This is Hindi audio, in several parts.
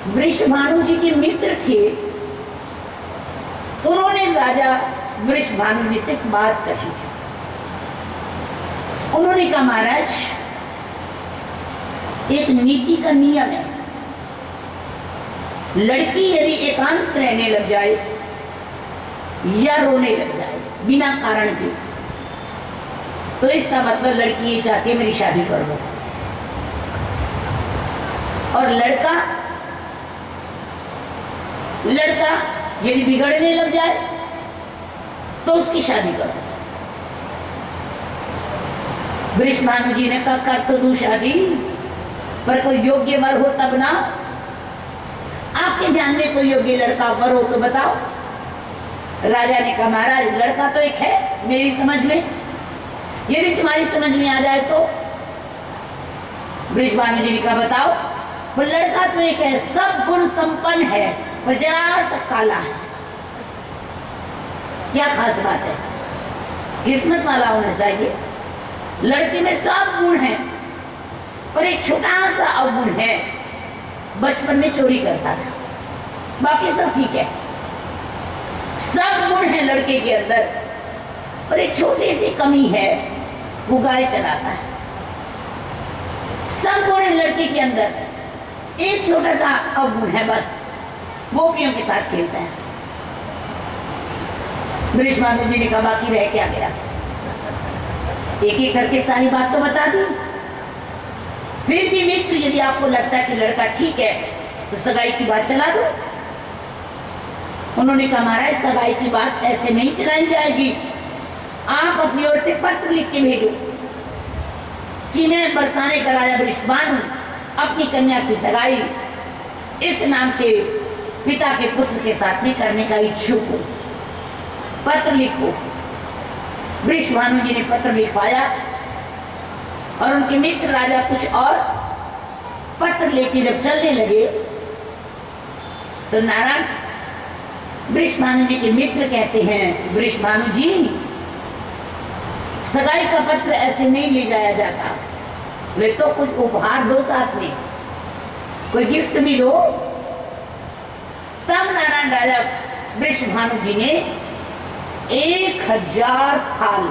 वृषभानु जी के मित्र थे, उन्होंने राजा वृषभानु जी से बात कही। उन्होंने कहा महाराज, एक नीति का नियम है, लड़की यदि एकांत रहने लग जाए या रोने लग जाए बिना कारण के, तो इसका मतलब लड़की ये चाहती है मेरी शादी कर दो, और लड़का यदि बिगड़ने लग जाए तो उसकी शादी कर दो। वृषभानु जी ने कहा कर तो दूं शादी, पर कोई योग्य वर हो तब ना। आपके ध्यान में कोई योग्य लड़का वर हो तो बताओ। राजा ने कहा महाराज, लड़का तो एक है मेरी समझ में, यदि तुम्हारी समझ में आ जाए तो। वृषभानु जी ने कहा बताओ। वो लड़का तो एक है, सब गुण संपन्न है, पर जरा सा काला है। क्या खास बात है? किस्मत वाला होना चाहिए। लड़के में सब गुण है, पर एक छोटा सा अवगुण है, बचपन में चोरी करता था, बाकी सब ठीक है। सब गुण है लड़के के अंदर, पर एक छोटी सी कमी है, वो गाय चलाता है। सब गुण है लड़के के अंदर, एक छोटा सा अवगुण है, बस गोपियों के साथ खेलता है। वृषभानु जी ने कहा बाकी रह क्या गया? एक एक करके सारी बात तो बता दी। फिर भी मित्र, यदि आपको लगता है कि लड़का ठीक है तो सगाई की बात चला दो। उन्होंने कहा महाराज, सगाई की बात ऐसे नहीं चलाई जाएगी, आप अपनी ओर से पत्र लिख के भेजो कि मैं बरसाने का राजा वृषभानु अपनी कन्या की सगाई इस नाम के पिता के पुत्र के साथ में करने का इच्छुक हूं, पत्र लिखो। वृषभानु जी ने पत्र लिखवाया और उनके मित्र राजा कुछ और पत्र लेके जब चलने लगे तो नारायण वृषभानु जी के मित्र कहते हैं, वृषभानु जी, सगाई का पत्र ऐसे नहीं ले जाया जाता, वे तो कुछ उपहार दो, साथ में कोई गिफ्ट भी दो। तब नारायण राजा वृषभानु जी ने 1000 थाल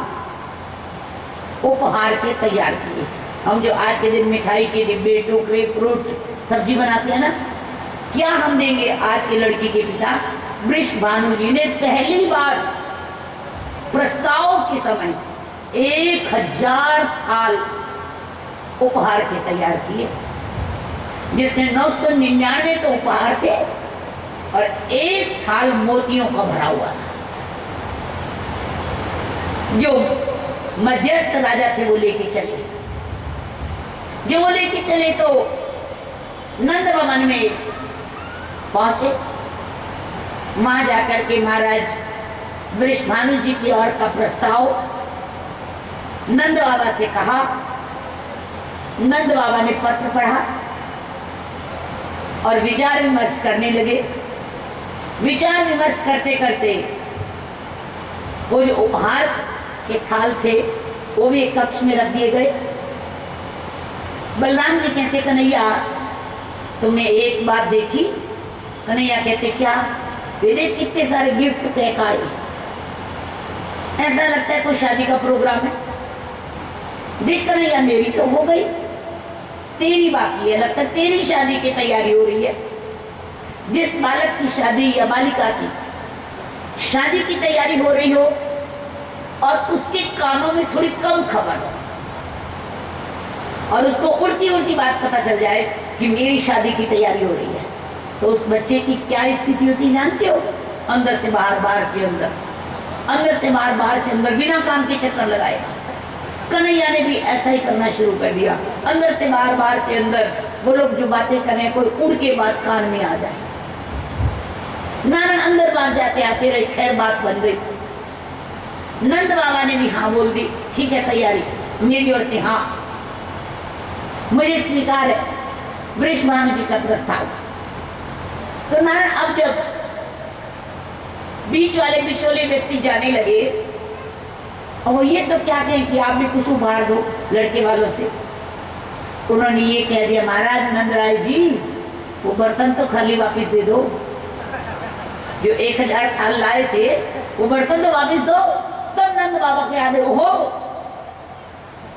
उपहार के तैयार किए। हम जो आज के दिन मिठाई के डिब्बे, टोकरे, फ्रूट, सब्जी बनाते हैं ना, क्या हम देंगे आज के लड़की के पिता? वृषभानु जी ने पहली बार प्रस्ताव के समय 1000 थाल उपहार के तैयार किए, जिसमें 999 तो उपहार थे और 1 थाल मोतियों का भरा हुआ था। जो मध्यस्थ राजा थे वो लेके चले। जो वो लेके चले तो नंद भवन में पहुंचे। वहां जाकर के महाराज वृषभानु जी की ओर का प्रस्ताव नंद बाबा से कहा। नंद बाबा ने पत्र पढ़ा और विचार विमर्श करने लगे। विचार विमर्श करते करते वो जो उपहार के थाल थे वो भी एक कक्ष में रख दिए गए। बलराम जी कहते, कन्हैया तुमने एक बात देखी? कन्हैया कहते, क्या? वे कितने सारे गिफ्ट पैक आए, ऐसा लगता है कोई शादी का प्रोग्राम है। देख कन्हैया, मेरी तो हो गई, तेरी बाकी है, लगता है तेरी शादी की तैयारी हो रही है। जिस बालक की शादी या बालिका की शादी की तैयारी हो रही हो और उसके कानों में थोड़ी कम खबर हो और उसको उल्टी उल्टी बात पता चल जाए कि मेरी शादी की तैयारी हो रही है, तो उस बच्चे की क्या स्थिति होती है जानते हो? अंदर से बाहर, बाहर से अंदर, अंदर से बाहर, बाहर से अंदर, बिना काम के चक्कर लगाएगा। कन्हैया ने भी ऐसा ही करना शुरू कर दिया। अंदर से बाहर, बाहर से अंदर, वो लोग जो बातें करें कोई उड़ के बात कान में आ जाए। नारायण अंदर बाहर जाते आते रहे, खैर बात बन गई। नंद बाबा ने भी हाँ बोल दी, ठीक है तैयारी मेरी ओर से, हाँ मुझे स्वीकार है वृषभानु जी का प्रस्ताव। तो नारायण अब जब बीच वाले बिचौले व्यक्ति जाने लगे और वो ये तो क्या कहें कि आप भी कुछ उपहार दो लड़के वालों से। उन्होंने ये कह दिया, महाराज नंदराय जी वो बर्तन तो खाली वापस दे दो, जो 1000 थाल लाए थे वो बर्तन तो वापस दो। तब नंद बाबा को याद है, ओहो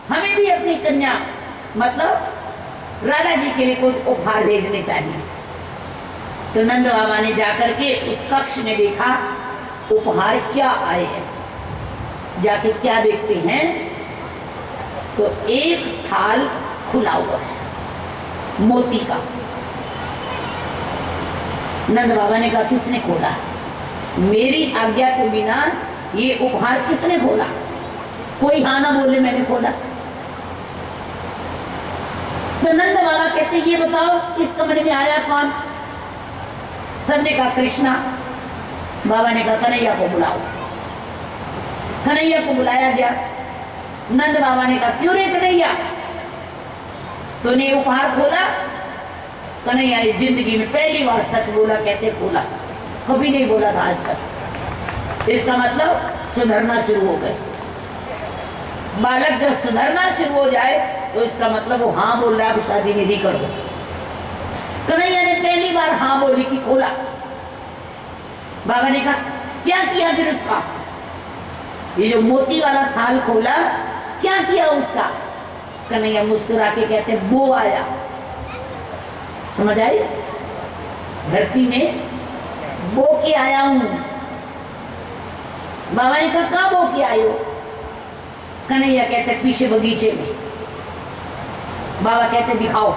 हमें भी अपनी कन्या मतलब राधा जी के लिए कुछ उपहार भेजने चाहिए। तो नंद बाबा ने जाकर के उस कक्ष में देखा उपहार क्या आए हैं। जाके क्या देखते हैं तो एक थाल खुला हुआ है मोती का। नंद बाबा ने कहा किसने खोला? मेरी आज्ञा के बिना ये उपहार किसने खोला? कोई हाँ ना बोले मैंने खोला। तो नंद बाबा कहते ये बताओ इस कमरे में आया कौन? सबने कहा कृष्णा। बाबा ने कहा कन्हैया को बुलाओ। कन्हैया को बुलाया गया। नंद बाबा ने कहा क्यों रे कन्हैया, तूने उपहार खोला? कन्हैया ने जिंदगी में पहली बार सच बोला। कहते खोला, कभी नहीं बोला था आज तक। इसका मतलब सुधरना शुरू हो गए। बालक जब सुधरना शुरू हो जाए तो इसका मतलब वो हाँ बोल रहा है, अब शादी नहीं कर दो। कन्हैया ने पहली बार हाँ बोली कि खोला। बाबा ने कहा क्या किया फिर उसका? ये जो मोती वाला थाल खोला, क्या किया उसका? कन्हैया मुस्कुरा के कहते वो आया। समझ आई? धरती में बो के आया हूं। बाबा ने कहा कहां बो के आए हो? कन्हैया कहते पीछे बगीचे में। बाबा कहते दिखाओ।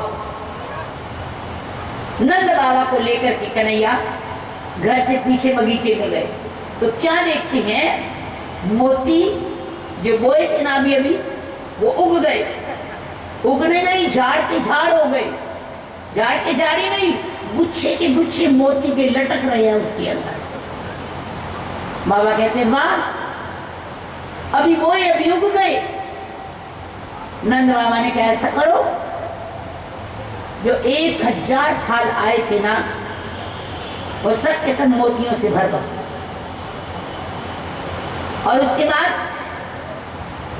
नंद बाबा को लेकर के कन्हैया घर से पीछे बगीचे में गए तो क्या देखते हैं, मोती जो बोए थे ना अभी वो उग गए। उगने नहीं, झाड़ के झाड़ हो गए। झाड़ के झाड़ ही नहीं, गुच्छे के गुच्छे मोती के लटक रहे हैं उसके अंदर। बाबा कहते वाह, अभी बोए अभी उग गए। नंद बाबा ने कहा ऐसा करो, जो 1000 थाल आए थे ना वो सब के सब मोतियों से भर दो, और उसके बाद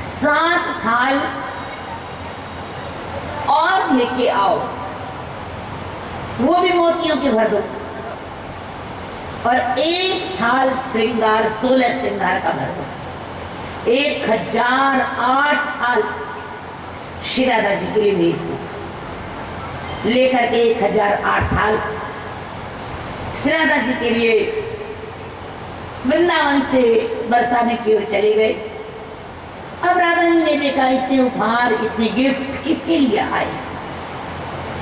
7 थाल और लेके आओ, वो भी मोतियों के भर दो, और 1 थाल श्रृंगार 16 श्रृंगार का भर दो। 1008 थाल श्री राधा जी के लिए भेज दो। लेकर के 1008 थाल श्री राधा जी के लिए वृंदावन से बरसाने की ओर चले गए। अब राधा जी ने देखा इतने उपहार इतने गिफ्ट किसके लिए आए।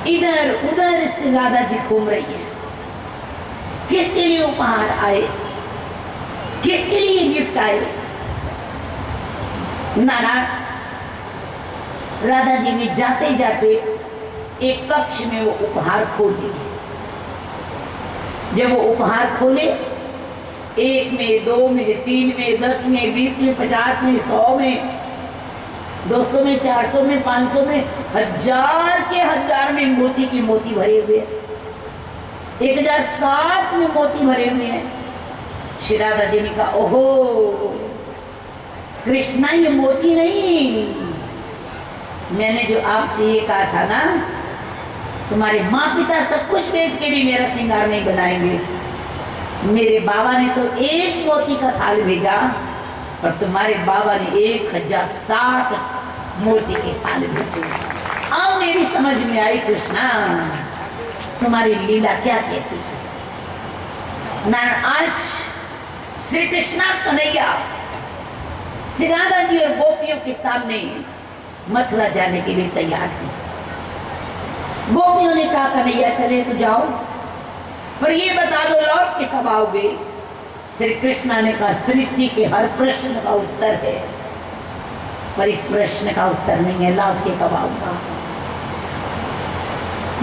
इधर उधर से राधा जी घूम रही है, किसके लिए उपहार आए, किसके लिए गिफ्ट आए। नाना राधा जी ने जाते जाते एक कक्ष में वो उपहार खोल दिए। जब वो उपहार खोले, 1 में 2 में 3 में 10 में 20 में 50 में 100 में 200 में 400 में 500 में 1000 के 1000 में मोती की मोती भरे हुए हैं। 1007 में मोती भरे हुए हैं। श्री राधा जी ने कहा ओहो कृष्णा, ये मोती नहीं, मैंने जो आपसे ये कहा था ना, तुम्हारे माँ पिता सब कुछ बेच के भी मेरा श्रृंगार नहीं बनाएंगे। मेरे बाबा ने तो 1 मोती का थाल भेजा और तुम्हारे बाबा ने 1007 मोती के थाल भेजे। अब मेरी समझ में आई कृष्णा, तुम्हारी लीला क्या कहती है। नारायण आज श्री कृष्णा कन्हैया श्री राधा जी और गोपियों के सामने मथुरा जाने के लिए तैयार है। गोपियों ने कहा कन्हैया चले तो जाओ, पर ये बता दो लौट के कब आओगे। श्री कृष्णा ने कहा सृष्टि के हर प्रश्न का उत्तर है, पर इस प्रश्न का उत्तर नहीं है, लौट के कब आऊंगा।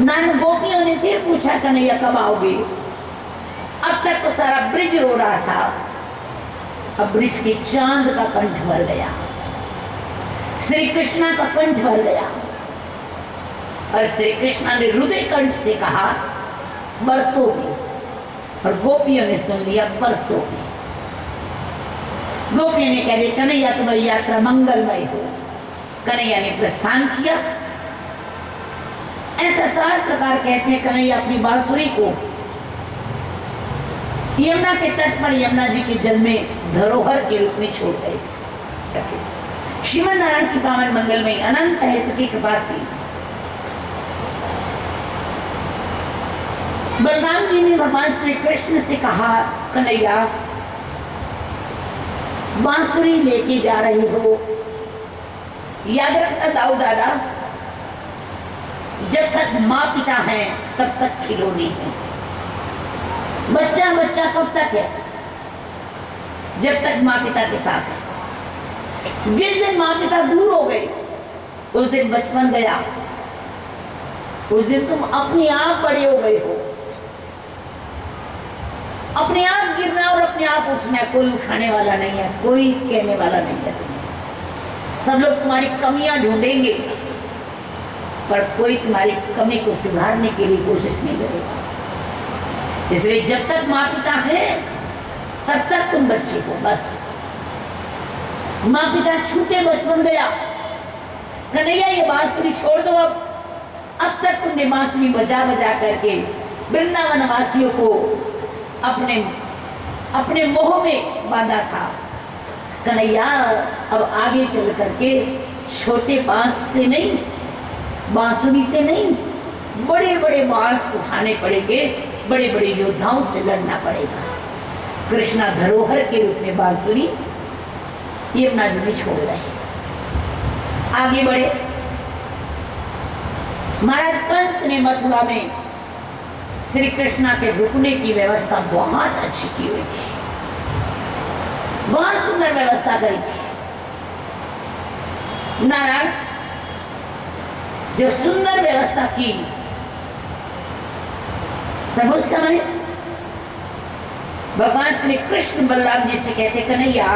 नान गोपियों ने फिर पूछा कन्हैया कब आओगे। अब तक तो सारा ब्रिज रो रहा था, अब ब्रिज के चांद का कंठ भर गया, श्री कृष्णा का कंठ भर गया, और श्री कृष्णा ने हृदय कंठ से कहा बरसों में, और गोपियों ने सुन लिया बरसों में। गोपियों ने कह दिया कन्हैया तुम्हारी यात्रा मंगलमय हो। कन्हैया ने प्रस्थान किया। ऐसा शास्त्रकार कहते हैं कन्हैया अपनी बांसुरी को यमुना के तट पर यमुना जी के जल में धरोहर के रूप में छोड़ गए थे। श्रीमद नारायण की पावन मंगल में अनंत हेतु की कृपा से बलराम जी ने भगवान श्री कृष्ण से कहा, कन्हैया बांसुरी लेके जा रहे हो, याद रखना दाऊ दादा, जब तक माँ पिता है तब तक खिलौने हैं। बच्चा बच्चा कब तक है? जब तक माँ पिता के साथ है। जिस दिन माँ पिता दूर हो गए उस दिन बचपन गया, उस दिन तुम अपने आप बड़े हो गए हो। अपने आप गिरना और अपने आप उठना, कोई उठाने वाला नहीं है, कोई कहने वाला नहीं है। सब लोग तुम्हारी कमियां ढूंढेंगे पर कोई तुम्हारी कमी को सुधारने के लिए कोशिश नहीं करेगा। इसलिए जब तक माँ पिता है तब तक तुम बच्चे हो। बस माँ पिता छूटे, बचपन गया, कन्हैया ये बांसुरी छोड़ दो। अब तक तुमने बांसुरी बजा बजा करके वृंदावन वासियों को अपने मोह में बांधा था। कन्हैया अब आगे चल करके छोटे बांस से नहीं, बांसुरी से नहीं, बड़े बड़े बांस उठाने पड़ेंगे, बड़े बड़े योद्धाओं से लड़ना पड़ेगा। कृष्णा धरोहर के रूप में बांसुरी यमुना जी में छोड़ रहे। आगे बढ़े। महाराज कंस ने मथुरा में श्री कृष्णा के रुकने की व्यवस्था बहुत अच्छी की हुई थी, बहुत सुंदर व्यवस्था करी थी। नारायण जो सुंदर व्यवस्था की, तब उस समय भगवान श्री कृष्ण बलराम जी से कहते, कन्हैया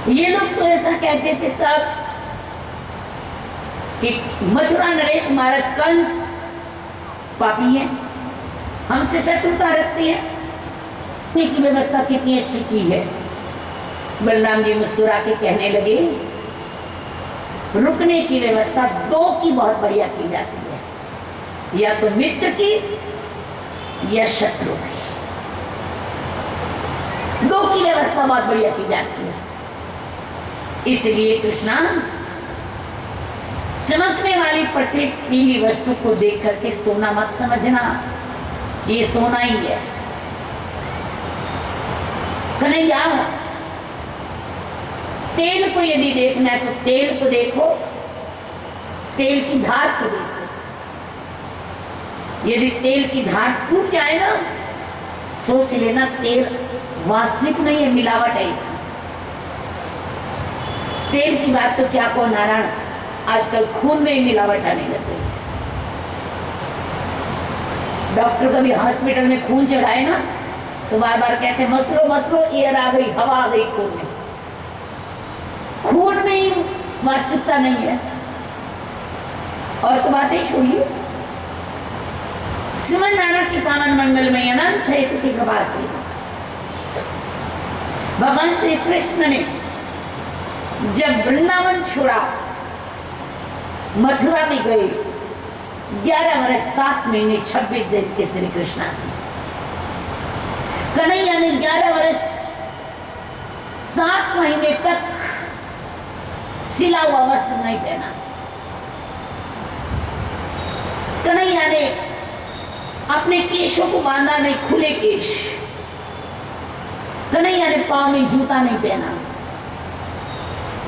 ये लोग तो ऐसा कहते थे सब कि मथुरा नरेश महाराज कंस पापी है, हमसे शत्रुता रखते हैं। की व्यवस्था कितनी अच्छी की है। बलराम जी मुस्कुरा के कहने लगे, रुकने की व्यवस्था दो की बहुत बढ़िया की जाती है, या तो मित्र की या शत्रु की। दो की व्यवस्था बहुत बढ़िया की जाती है। इसलिए कृष्णा चमकने वाली प्रत्येक पीली वस्तु को देख करके सोना मत समझना, ये सोना ही है। कन्हैया तेल को यदि देखना है तो तेल को देखो, तेल की धार को देखो। यदि तेल की धार टूट जाए ना, सोच लेना तेल वास्तविक नहीं है, मिलावट है इसमें। तेल की बात तो क्या को नारायण, आजकल खून में ही मिलावट आने लग गई। डॉक्टर कभी हॉस्पिटल में खून चढ़ाए ना तो बार बार कहते हैं मसलो मसलो, एयर आ गई, हवा आ गई खून में। खून में ही वास्तविकता नहीं है। और तो बातें छोड़िए, श्रीमद नारायण की पावन मंगल में अनंत हेतु की कृपा से भगवान श्री कृष्ण ने जब वृंदावन छोड़ा, मथुरा में गए, 11 वर्ष 7 महीने 26 दिन के श्री कृष्णा थे। कन्हैया ने 11 वर्ष 7 महीने तक सिला हुआ वस्त्र नहीं पहना। कन्हैया ने अपने केशों को बांधा नहीं, खुले केश। कन्हैया ने पांव में जूता नहीं पहना।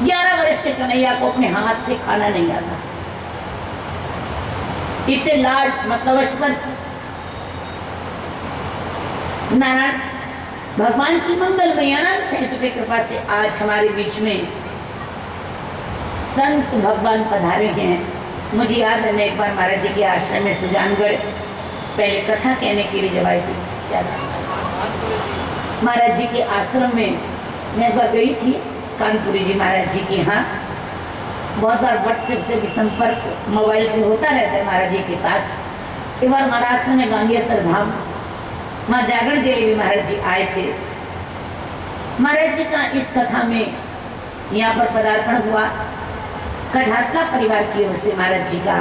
11 वर्ष के कन्हैया को अपने हाथ से खाना नहीं आता। इतने लाड मतलब नारायण भगवान की मंगल में अनंत हेतु की कृपा से आज हमारे बीच में संत भगवान पधारे हैं। मुझे याद है मैं एक बार महाराज जी के आश्रम में सुजानगढ़ पहले कथा कहने के लिए जब आई थी, महाराज जी के आश्रम में मैं एक बार गई थी, कानपुरी जी महाराज जी के यहाँ। बहुत बार व्हाट्सएप से भी संपर्क मोबाइल से होता रहता है महाराज जी के साथ। एक बार महाराष्ट्र में गांगेसर धाम माँ जागरण के लिए भी महाराज जी आए थे। महाराज जी का इस कथा में यहाँ पर पदार्पण हुआ। कठारका परिवार की ओर से महाराज जी का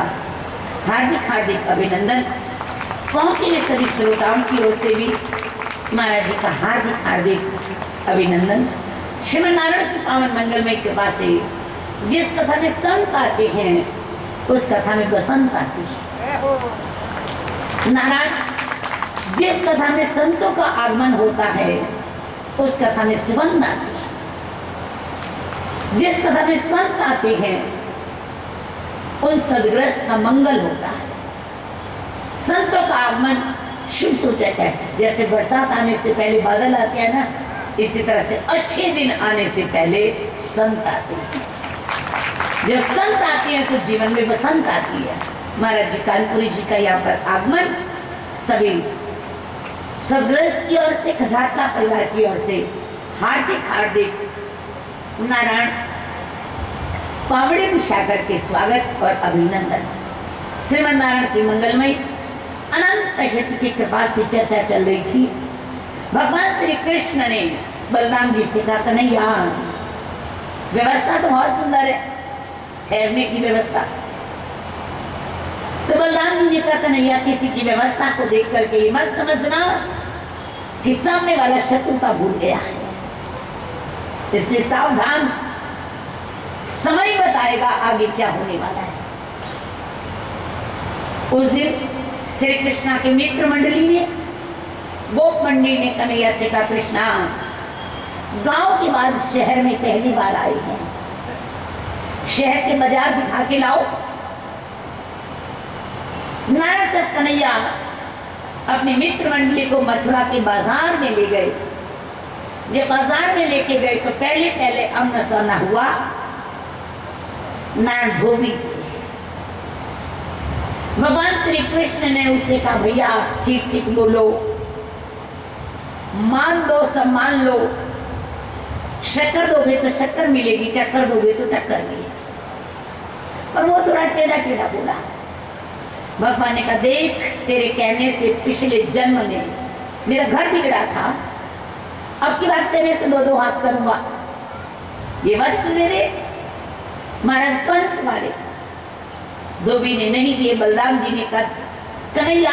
हार्दिक हार्दिक अभिनंदन। पहुंचे सभी श्रोताओं की ओर से भी महाराज जी का हार्दिक हार्दिक अभिनंदन। श्रीमन नारायण की पावन मंगलमय कृपा से जिस कथा में संत आते हैं उस कथा में बसंत आती है। नारायण जिस कथा में संतों का आगमन होता है उस कथा में सुगंध आती है। जिस कथा में संत आते हैं उन सदग्रस्त का मंगल होता है। संतों का आगमन शुभ सूचक है। जैसे बरसात आने से पहले बादल आते हैं ना, इसी तरह से अच्छे दिन आने से पहले संत आते हैं। जब संत आते हैं तो जीवन में बसंत आती है। महाराज जी कानपुरी जी का यहाँ पर आगमन सभी सदग्रस्त की ओर से, कथात्मा परिवार की ओर से हार्दिक हार्दिक नारायण पावड़े बिछाकर के स्वागत और अभिनंदन। श्रीमन नारायण की मंगलमय अनंत हित की कृपा से चर्चा चल रही थी। भगवान श्री कृष्ण ने बलराम जी से कहा, कन्हैया व्यवस्था तो बहुत सुंदर है, ठहरने की व्यवस्था। तो बलराम जी ने कहा, कन्हैया किसी की व्यवस्था को देख करके ये मत समझना कि सामने वाला शत्रुता भूल गया है, इसलिए सावधान, समय बताएगा आगे क्या होने वाला है। उस दिन श्री कृष्णा के मित्र मंडली ने, गोप मंडली ने कन्हैया से कहा, कृष्णा गांव के बाद शहर में पहली बार आए हैं, शहर के बाजार दिखा के लाओ। नारायण तक कन्हैया अपने मित्र मंडली को मथुरा के बाजार में ले गए। जब बाजार में लेके गए तो पहले पहले अमन सामना हुआ नारायण धोबी से। भगवान श्री कृष्ण ने उससे कहा, भैया ठीक ठीक बोलो, मान दो सम्मान लो, शक्कर दोगे तो शक्कर मिलेगी, टक्कर दोगे तो टक्कर मिलेगी। और वो थोड़ा टेढ़ा टेढ़ा बोला। भगवान ने कहा, देख तेरे कहने से पिछले जन्म में मेरा घर बिगड़ा था, अब की बात तेरे से दो दो हाथ करूंगा, ये वस्त्र दे दे। महाराज कंस वाले धोबी ने नहीं दिए। बलराम जी ने कहा, कन्हैया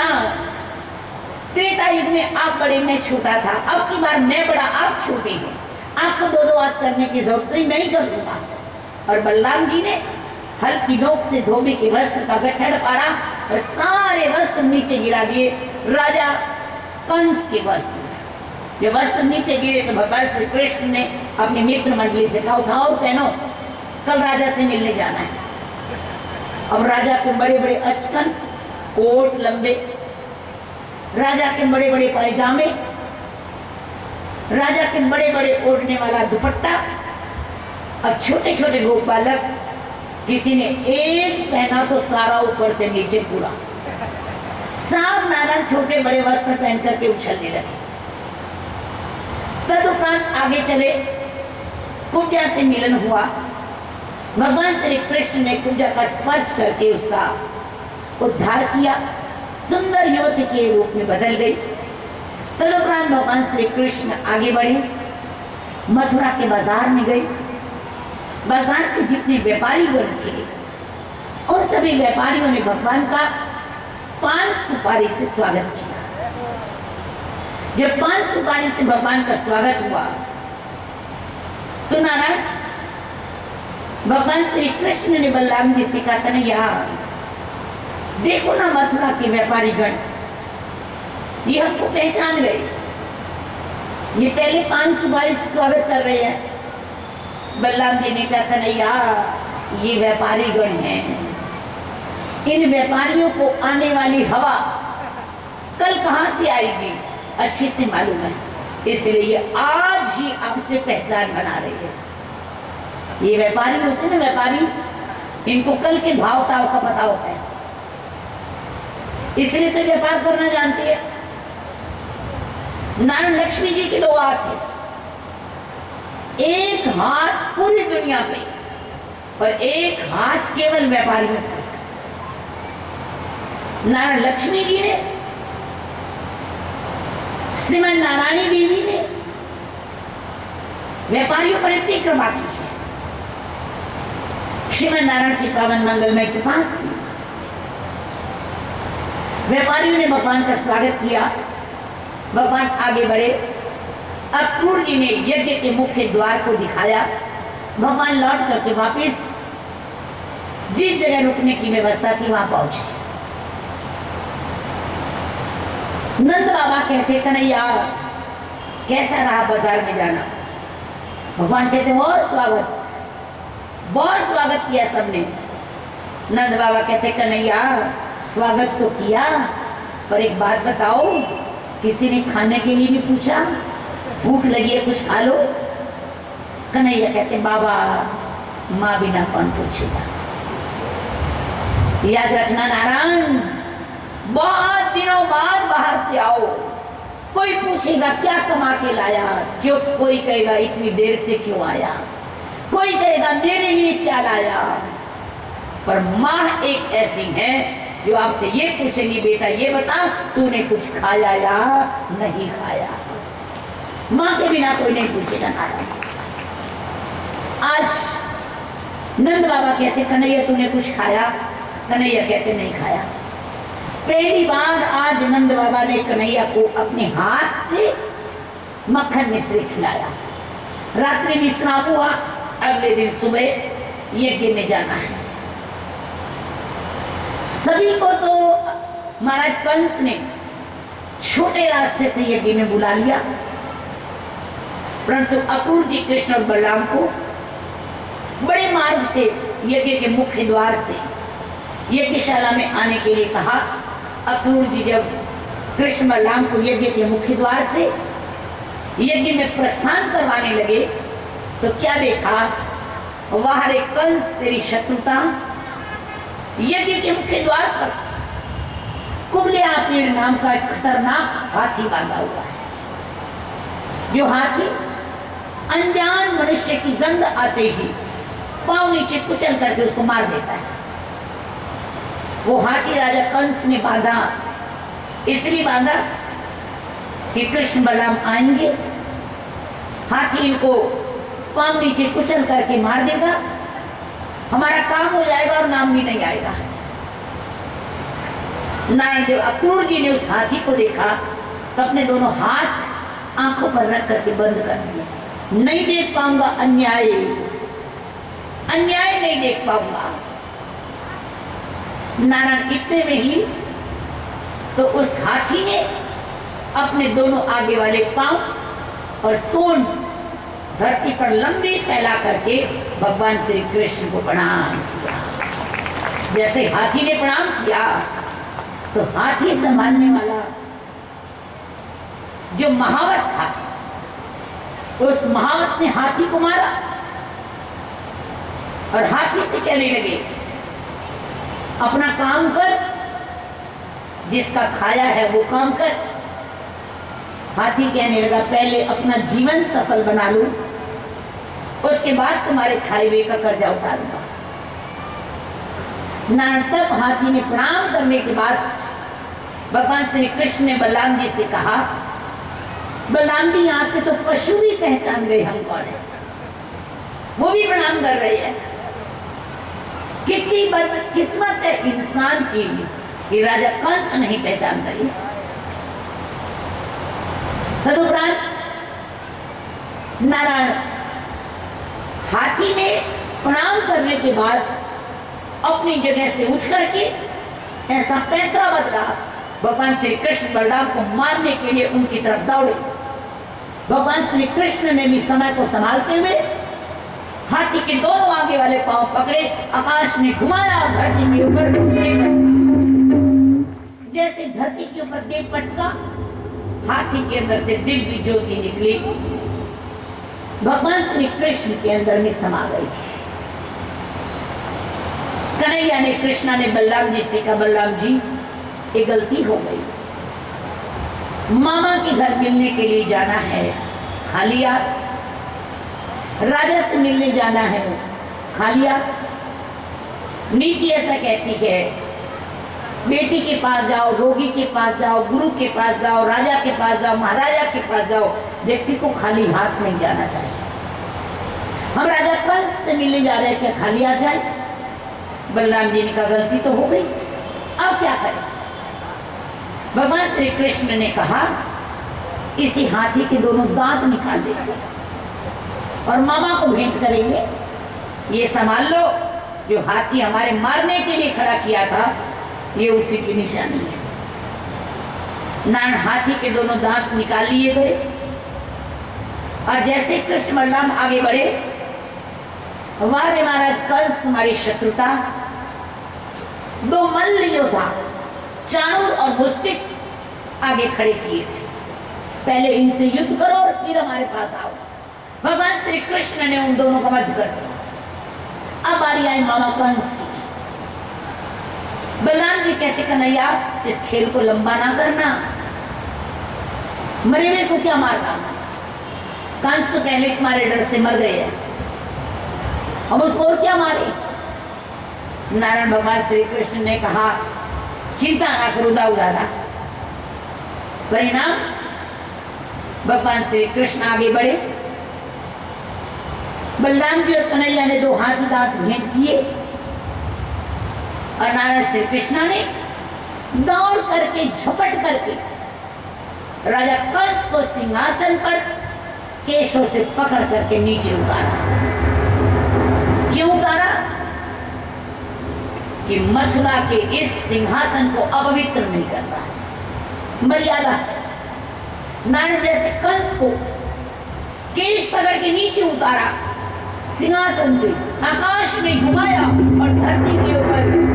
त्रेता युग में आप बड़े मैं छोटा था, अब की बार मैं बड़ा आप छोटे हैं, आपको दो दो हाथ करने की जरूरत नहीं, मैं ही कर दूंगा। और बलराम जी ने हल्की नोक से धोबी के वस्त्र का गट्ठर फाड़ा और सारे वस्त्र नीचे गिरा दिए, राजा कंस के वस्त्र। जब वस्त्र नीचे गिरे तो भगवान श्री कृष्ण ने अपने मित्र मंडली से कहा, उठाओ और पहनो, कल राजा से मिलने जाना है। अब राजा के बड़े बड़े अचकन, कोट लंबे, राजा के बड़े बड़े पैजामे, राजा के बड़े बड़े ओढ़ने वाला दुपट्टा, और छोटे छोटे गोप बालक, किसी ने एक पहना तो सारा ऊपर से नीचे पूरा। सब नारायण छोटे बड़े वस्त्र पहन करके उछलने लगे। तदुपरांत आगे चले, कुब्जा से मिलन हुआ। भगवान श्री कृष्ण ने कुब्जा का स्पर्श करके उसका उद्धार किया, सुंदर युवती के रूप में बदल गई। तदुपरांत भगवान श्री कृष्ण आगे बढ़े, मथुरा के बाजार में गए। बाजार के जितने व्यापारी गण थे उन सभी व्यापारियों ने भगवान का पान सुपारी से स्वागत किया। जब पान सुपारी से भगवान का स्वागत हुआ तो नारायण भगवान श्री कृष्ण ने बलराम जी से कहा, कन्हैया देखो ना मथुरा के व्यापारी गण, ये हमको पहचान गए, ये पहले पान सुपारी से स्वागत कर रहे हैं। बलराम जी ने कहा, कन्हैया ये व्यापारी गण हैं, इन व्यापारियों को आने वाली हवा कल कहां से आएगी अच्छे से मालूम है, इसलिए ये आज ही आपसे पहचान बना रही है। ये व्यापारी होते हैं ना, व्यापारी, इनको कल के भाव ताव का पता होता है, इसलिए तो व्यापार करना जानती है। नारायण लक्ष्मी जी के 2 हाथ थे, एक हाथ पूरी दुनिया पे और एक हाथ केवल व्यापारी में था। नारायण लक्ष्मी जी ने, श्रीमन नारायणी देवी ने व्यापारियों पर इतनी कृपा की है। श्रीमन नारायण की पावन मंगलमय कृपा से व्यापारियों ने भगवान का स्वागत किया। भगवान आगे बढ़े। अक्रूर जी ने यज्ञ के मुख्य द्वार को दिखाया। भगवान लौट करके वापिस जिस जगह रुकने की व्यवस्था थी वहां पहुंचे। नंद बाबा कहते कन्हैया कैसा रहा बाजार में जाना? भगवान कहते बहुत स्वागत किया सबने। नंद बाबा कहते कन्हैया स्वागत तो किया, पर एक बात बताओ, किसी ने खाने के लिए भी पूछा? भूख लगी है कुछ खा लो। कन्हैया कहते बाबा माँ बिना कौन पूछेगा। याद रखना नारायण, बहुत दिनों बाद बाहर से आओ, कोई पूछेगा क्या कमा के लाया, क्यों? कोई कहेगा इतनी देर से क्यों आया, कोई कहेगा मेरे लिए क्या लाया। पर माँ एक ऐसी है जो आपसे ये पूछेगी बेटा ये बता तूने कुछ खाया या नहीं खाया। माँ के बिना कोई नहीं पूछेगा नारायण। आज नंद बाबा कहते कन्हैया तूने कुछ खाया? कन्हैया कहते नहीं खाया। पहली बार आज नंद बाबा ने कन्हैया को अपने हाथ से मक्खन मिश्री खिलाया। रात्रि विश्राम हुआ, अगले दिन सुबह यज्ञ में जाना है। सभी को तो महाराज कंस ने छोटे रास्ते से यज्ञ में बुला लिया, परंतु अक्रूर जी कृष्ण और बलराम को बड़े मार्ग से यज्ञ के मुख्य द्वार से यज्ञशाला में आने के लिए कहा। अक्रूर जी जब कृष्ण बलराम को यज्ञ के मुख्य द्वार से यज्ञ में प्रस्थान करवाने लगे तो क्या देखा? वहां रे कंस तेरी शत्रुता। यज्ञ के मुख्य द्वार पर कुबले आपीड़ नाम का एक खतरनाक हाथी बांधा हुआ है। जो हाथी अनजान मनुष्य की गंध आते ही पांव नीचे कुचल करके उसको मार देता है। वो हाथी राजा कंस ने बांधा, इसलिए बांधा कि कृष्ण बलराम आएंगे, हाथी इनको पांव नीचे कुचल करके मार देगा, हमारा काम हो जाएगा और नाम भी नहीं आएगा। नारायण जब अक्रूर जी ने उस हाथी को देखा तो अपने दोनों हाथ आंखों पर रख करके बंद कर दिए। नहीं देख पाऊंगा अन्याय, अन्याय नहीं देख पाऊंगा। नारायण इतने में ही तो उस हाथी ने अपने दोनों आगे वाले पांव और सूंड धरती पर लंबी फैला करके भगवान श्री कृष्ण को प्रणाम किया। जैसे हाथी ने प्रणाम किया तो हाथी संभालने वाला जो महावत था उस महावत ने हाथी को मारा और हाथी से कहने लगे अपना काम कर, जिसका खाया है वो काम कर। हाथी कहने लगा पहले अपना जीवन सफल बना लूं, उसके बाद तुम्हारे खाए हुए का कर्जा उतारूंगा। नारायण तब हाथी ने प्रणाम करने के बाद भगवान श्री कृष्ण ने बलराम जी से कहा बलराम जी यहाँ के तो पशु भी पहचान गए हम कौन है, वो भी प्रणाम कर रहे हैं। कितनी बदकिस्मत है इंसान की कि राजा कंस नहीं पहचान रही। तदुपरांत नारायण हाथी ने प्रणाम करने के बाद अपनी जगह से उठ करके ऐसा पैंतरा बदला, भगवान श्री कृष्ण बलराम को मारने के लिए उनकी तरफ दौड़े। भगवान श्री कृष्ण ने भी समय को संभालते हुए हाथी के दोनों आगे वाले पांव पकड़े, आकाश में घुमाया, धरती के ऊपर जैसे धरती के ऊपर देव पटका, हाथी के अंदर से दिव्य ज्योति निकली, भगवान श्री कृष्ण के अंदर में समा गई। कन्हैया ने कृष्णा ने बलराम जी से कहा बलराम जी ये गलती हो गई, मामा के घर मिलने के लिए जाना है खाली हाथ, राजा से मिलने जाना है खाली हाथ। नीति ऐसा कहती है बेटी के पास जाओ, रोगी के पास जाओ, गुरु के पास जाओ, राजा के पास जाओ, महाराजा के पास जाओ, व्यक्ति को खाली हाथ नहीं जाना चाहिए। हम राजा कंस से मिलने जा रहे हैं, क्या खाली हाथ जाए? बलराम जी ने कहा गलती तो हो गई, अब क्या करें? भगवान श्री कृष्ण ने कहा इसी हाथी के दोनों दांत निकाल देंगे और मामा को भेंट करेंगे। ये संभाल लो, जो हाथी हमारे मारने के लिए खड़ा किया था ये उसी की निशानी है। नारायण हाथी के दोनों दांत निकाल लिए गए और जैसे कृष्ण बलराम आगे बढ़े, वाह रे महाराज कंस तुम्हारी शत्रुता। दो मल्ल योद्धा चाणूर और मुष्टिक आगे खड़े किए थे, पहले इनसे युद्ध करो और फिर हमारे पास आओ। भगवान श्री कृष्ण ने उन दोनों का वध कर दिया। अब बारी आई मामा कंस की। बलराम जी कहते कन्हैया इस खेल को लंबा ना करना, मरे हुए को क्या मारना। कंस तो पहले तुम्हारे डर से मर गए हैं, हम उसको और क्या मारे। नारायण भगवान श्री कृष्ण ने कहा चिंता ना करो दाऊदादा। परिणाम भगवान श्री कृष्ण आगे बढ़े, बलराम जी और कन्हैया ने दो हाथी दांत भेंट किए और नारायण श्री कृष्ण ने दौड़ करके झपट करके राजा कंस को सिंहासन पर केशों से पकड़ करके नीचे उतारा। क्यों उतारा? कि मथुरा के इस सिंहासन को अपवित्र नहीं करना है, मर्यादा। नारायण जैसे कंस को केश पकड़ के नीचे उतारा, सिंहासन से आकाश में घुमाया और धरती के ऊपर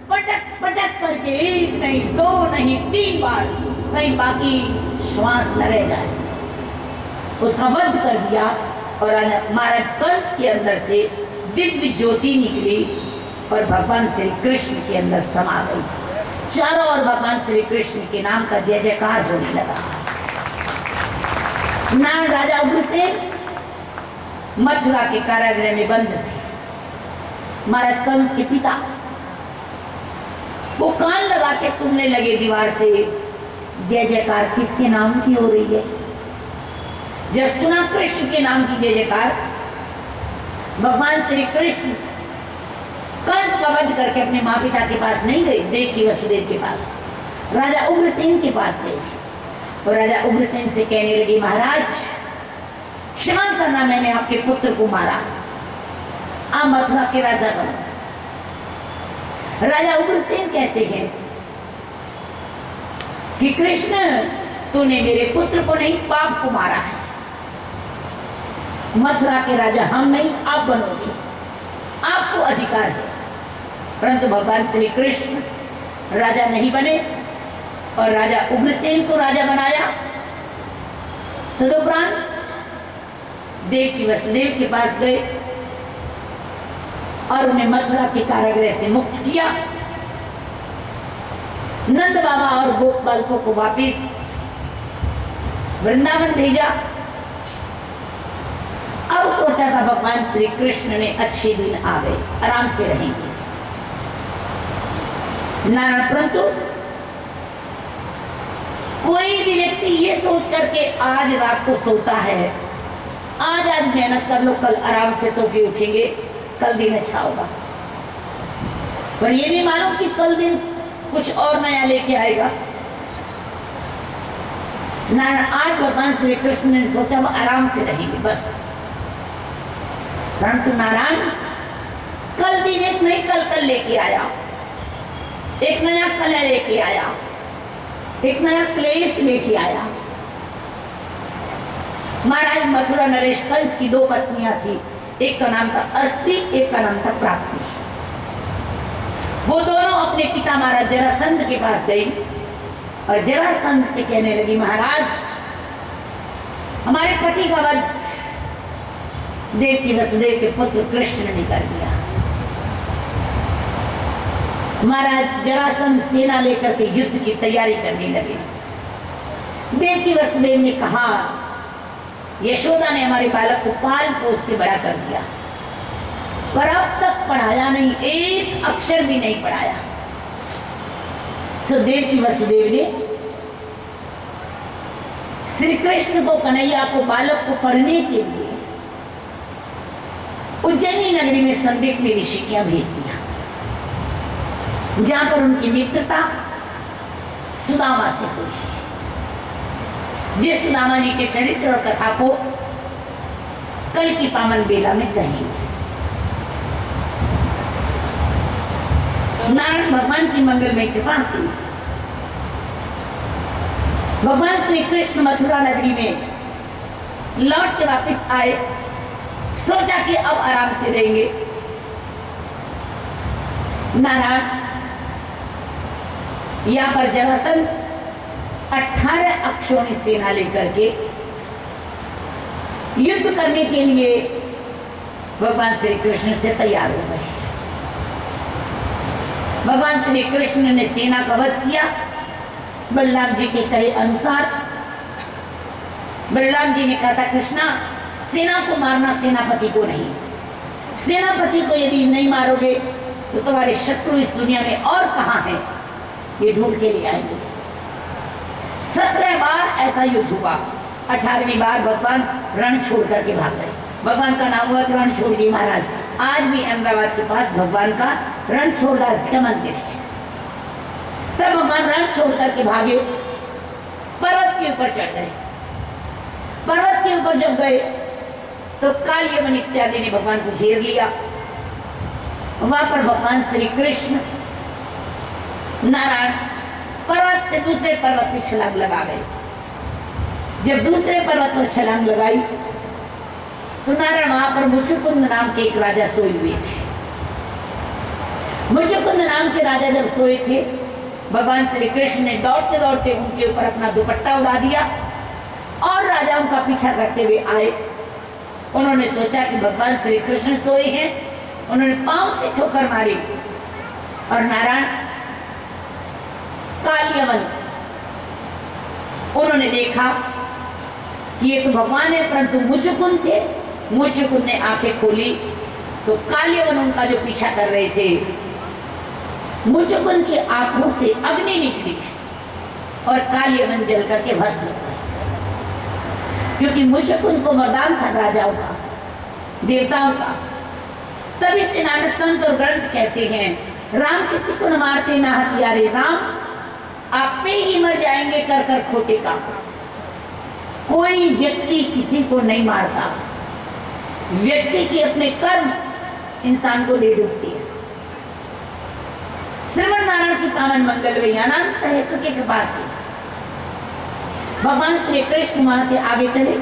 पटक पटक करके एक नहीं दो नहीं 3 बार, कहीं बाकी श्वास न रह जाए, उसका वध कर दिया। और महाराज कंस के अंदर से दिव्य ज्योति निकली और भगवान श्री कृष्ण के अंदर समा गई। चारों ओर भगवान श्री कृष्ण के नाम का जय जयकार होने लगा। नारायण राजा उग्रसेन मथुरा के कारागृह में बंद थे। महाराज कंस के पिता वो कान लगा के सुनने लगे दीवार से जय जयकार किसके नाम की हो रही है। जब सुना कृष्ण के नाम की जय जयकार, भगवान श्री कृष्ण कंस का वध करके अपने माँ पिता के पास नहीं गए, देवकी वसुदेव के पास, राजा उग्रसेन के पास गए और राजा उग्रसेन से कहने लगे महाराज क्षमा करना, मैंने आपके पुत्र को मारा, आप मथुरा के राजा बनो। राजा उग्रसेन कहते हैं कि कृष्ण तूने मेरे पुत्र को नहीं पाप को मारा है, मथुरा के राजा हम नहीं आप बनोगे, आपको अधिकार है। परंतु भगवान श्री कृष्ण राजा नहीं बने और राजा उग्रसेन को राजा बनाया। तदुपरांत देवकी वसुदेव के पास गए और उन्हें मथुरा के कारागृह से मुक्त किया। नंद बाबा और गोप बालकों को वापिस वृंदावन भेजा। अब सोचा था भगवान श्री कृष्ण ने अच्छे दिन आ गए, आराम से रहेंगे। नारायण परंतु कोई भी व्यक्ति ये सोच करके आज रात को सोता है, आज मेहनत कर लो, कल आराम से सो के उठेंगे, कल दिन अच्छा होगा, पर ये भी मालूम कि कल दिन कुछ और नया लेके आएगा। नारायण आज भगवान श्री कृष्ण ने सोचा वो आराम से रहेंगे बस, परंतु नारायण कल दिन एक नहीं कल लेके आया, एक नया कलह लेके आया, एक नया क्लेश लेके आया। महाराज मथुरा नरेश कंस की 2 पत्नियां थी, एक का नाम था अस्ति, एक का नाम था प्राप्ति। वो दोनों अपने पिता महाराज जरासंध के पास गई और जरासंध से कहने लगी महाराज हमारे पति का वध देवकी वसुदेव के पुत्र कृष्ण ने कर दिया। महाराज जरासंध सेना लेकर के युद्ध की तैयारी करने लगे। देवकी वसुदेव ने कहा यशोदा ने हमारे बालक को पाल पोस के बड़ा कर दिया, पर अब तक पढ़ाया नहीं, एक अक्षर भी नहीं पढ़ाया। सो देवकी वसुदेव ने श्री कृष्ण को, कन्हैया को, बालक को पढ़ने के लिए उज्जैनी नगरी में संदिग्ध ऋषिकियां भेज दिया। जहां पर उनकी मित्रता सुदामा से हुई। जिस सुदामा जी के चरित्र और कथा को कल की पावन बेला में कहेंगे। नारायण भगवान की मंगलमय कृपा से भगवान श्री कृष्ण मथुरा नगरी में लौट के वापस आए। सोचा कि अब आराम से रहेंगे। नारायण यहां पर जरासंध 18 अक्षौणी सेना लेकर के युद्ध करने के लिए भगवान श्री कृष्ण से तैयार हो गए। भगवान श्री कृष्ण ने सेना का वध किया। बलराम जी के कहे अनुसार बलराम जी ने कहा था, कृष्णा सेना को मारना सेनापति को नहीं, सेनापति को यदि नहीं मारोगे तो तुम्हारे शत्रु इस दुनिया में और कहां है, ये ढूंढ के ले आएंगे। 17 बार ऐसा युद्ध हुआ। 18वीं बार भगवान रण छोड़ करके भाग गए। भगवान का नाम हुआ कि रणछोड़ जी महाराज। आज भी अहमदाबाद के पास भगवान का रणछोड़दास जी का मंदिर है। तब भगवान रण छोड़ करके भागे, पर्वत के ऊपर चढ़ गए। पर्वत के ऊपर जब गए तो काल यमन इत्यादि ने भगवान को घेर लिया। वहां पर भगवान श्री कृष्ण नारायण पर्वत से दूसरे पर्वत पर छलांग लगा गए। जब दूसरे पर्वत पर छलांग लगाई तो नारायण वहां पर मुचुकुंद नाम के एक राजा सोए हुए थे। मुचुकुंद नाम के राजा जब सोए थे, भगवान श्री कृष्ण ने दौड़ते दौड़ते उनके ऊपर अपना दुपट्टा उड़ा दिया और राजा उनका पीछा करते हुए आए। उन्होंने सोचा कि भगवान श्री कृष्ण सोए हैं। उन्होंने पांव से ठोकर मारी और नारायण काल यमन उन्होंने देखा कि ये तो भगवान है, परंतु मुचुकुंद थे। मुचुकुंद ने आंखें खोली तो काल यमन उनका जो पीछा कर रहे थे, मुचुकुंद की आंखों से अग्नि निकली और काल यमन जल करके भस्म हो गए। क्योंकि मुचुकुंद को वरदान था राजाओं का, देवताओं का। तभी से नारद संत और ग्रंथ कहते हैं, राम किसी को न मारते ना हथियारे, राम आप पे ही मर जाएंगे कर कर खोटे काम। कोई व्यक्ति किसी को नहीं मारता, व्यक्ति की अपने कर्म इंसान को ले डूबती है। श्रीमन नारायण की पावन मंगल में अनंत हेतु के कृपा से भगवान श्री कृष्ण वहां से आगे चले।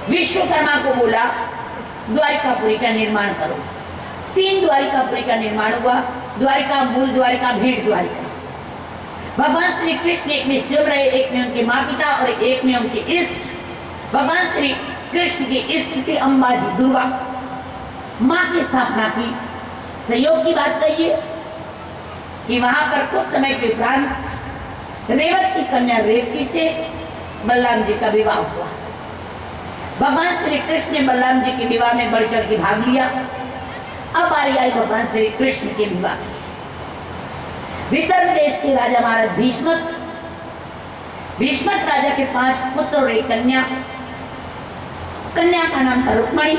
विश्वकर्मा को बोला द्वारिकापुरी का निर्माण करो। 3 द्वारिकापुरी का निर्माण हुआ। द्वारिका, मूल द्वारिका, भेंट द्वारिका। भगवान श्री कृष्ण एक में स्वयं रहे, एक में उनके माँ पिता और एक में उनके इष्ट। भगवान श्री कृष्ण की इष्ट थी अम्बा जी, दुर्गा माँ की स्थापना की। संयोग की बात कहिए कि वहां पर कुछ समय के उपरांत रेवत की कन्या रेवती से बलराम जी का विवाह हुआ। भगवान श्री कृष्ण ने बलराम जी के विवाह में बढ़ चढ़ के भाग लिया। अब बारी आई भगवान श्री कृष्ण के विवाह की। विदर्भ देश के राजा महाराज भीष्मक, भीष्मक राजा के 5 पुत्र और 1 कन्या। कन्या का नाम था रुक्मणी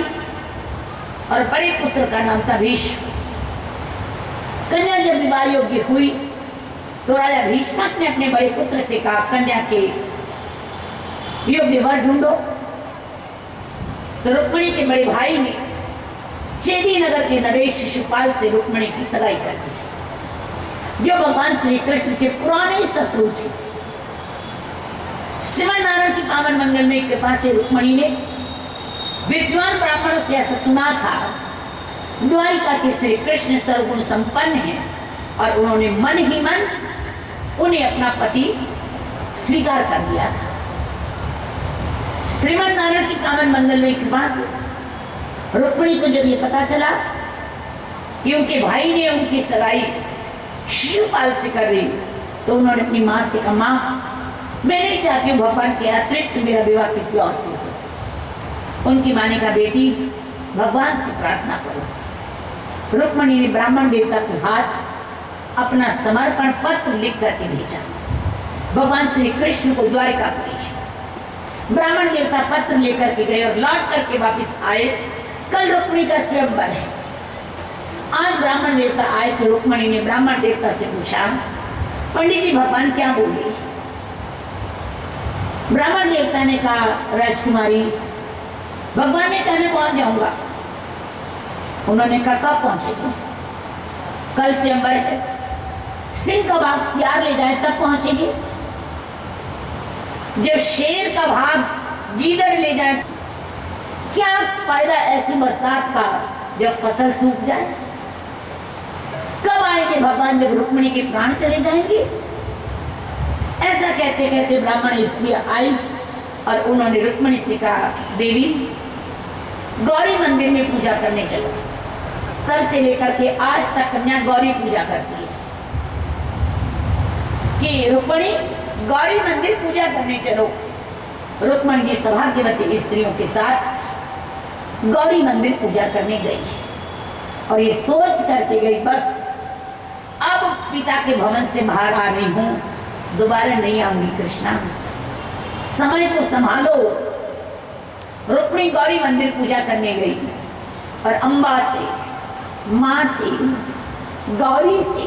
और बड़े पुत्र का नाम था भीष्म। कन्या जब विवाह योग्य हुई तो राजा भीष्मक ने अपने बड़े पुत्र से कहा, कन्या के योग्य वर ढूंढो। तो रुक्मणी के बड़े भाई ने चेदी नगर के नरेश शिशुपाल से रुक्मणी की सगाई कर दी, जो भगवान श्री कृष्ण के पुराने शत्रु थे। श्रीमन नारायण की पावन मंगल में कृपा से रुक्मणी ने विद्वान ब्राह्मणों से ऐसा सुना था, द्वारिका के श्री कृष्ण सर्वगुण संपन्न है, और उन्होंने मन ही मन उन्हें अपना पति स्वीकार कर लिया था। श्रीमन नारायण की पावन मंगल में कृपा से रुक्मणी को जब ये पता चला कि उनके भाई ने उनकी सगाई शिशुपाल से कर दी, तो उन्होंने अपनी माँ से कहा, माँ मैं नहीं चाहती हूँ भगवान के अतिरिक्त मेरा विवाह किसी और से हो। उनकी माँ ने कहा, बेटी भगवान से प्रार्थना करो। रुक्मणी ने ब्राह्मण देवता के हाथ अपना समर्पण पत्र लिख करके भेजा। भगवान श्री कृष्ण को द्वारिकापुरी ब्राह्मण देवता पत्र लेकर के गए और लौट करके वापस आए। कल रुक्मणी का स्वयंवर है। आज ब्राह्मण देवता आए तो रुक्मणी ने ब्राह्मण देवता से पूछा, पंडित जी भगवान क्या बोले? ब्राह्मण देवता ने कहा, राजकुमारी भगवान ने कहा मैं पहुंच जाऊंगा। उन्होंने कहा कब पहुंचेगी? कल से अंबर है, सिंह का भाग सियार ले जाए तब पहुंचेगी। जब शेर का भाग गीदड़ ले जाए, क्या फायदा ऐसी बरसात का जब फसल सूख जाए? कब आएंगे भगवान जब रुक्मिणी के प्राण चले जाएंगे? ऐसा कहते कहते ब्राह्मण स्त्री आई और उन्होंने रुक्मिणी से कहा, देवी गौरी मंदिर में पूजा करने चलो। कल से लेकर के आज तक कन्या गौरी पूजा करती है कि रुक्मिणी गौरी मंदिर पूजा करने चलो। रुक्मिणी जी सौभाग्यवती स्त्रियों के साथ गौरी मंदिर पूजा करने गई और ये सोच करके गई, बस अब पिता के भवन से बाहर आ रही हूं, दोबारा नहीं आऊंगी कृष्णा, समय को संभालो। रुक्मिणी गौरी मंदिर पूजा करने गई और अम्बा से, माँ से, गौरी से,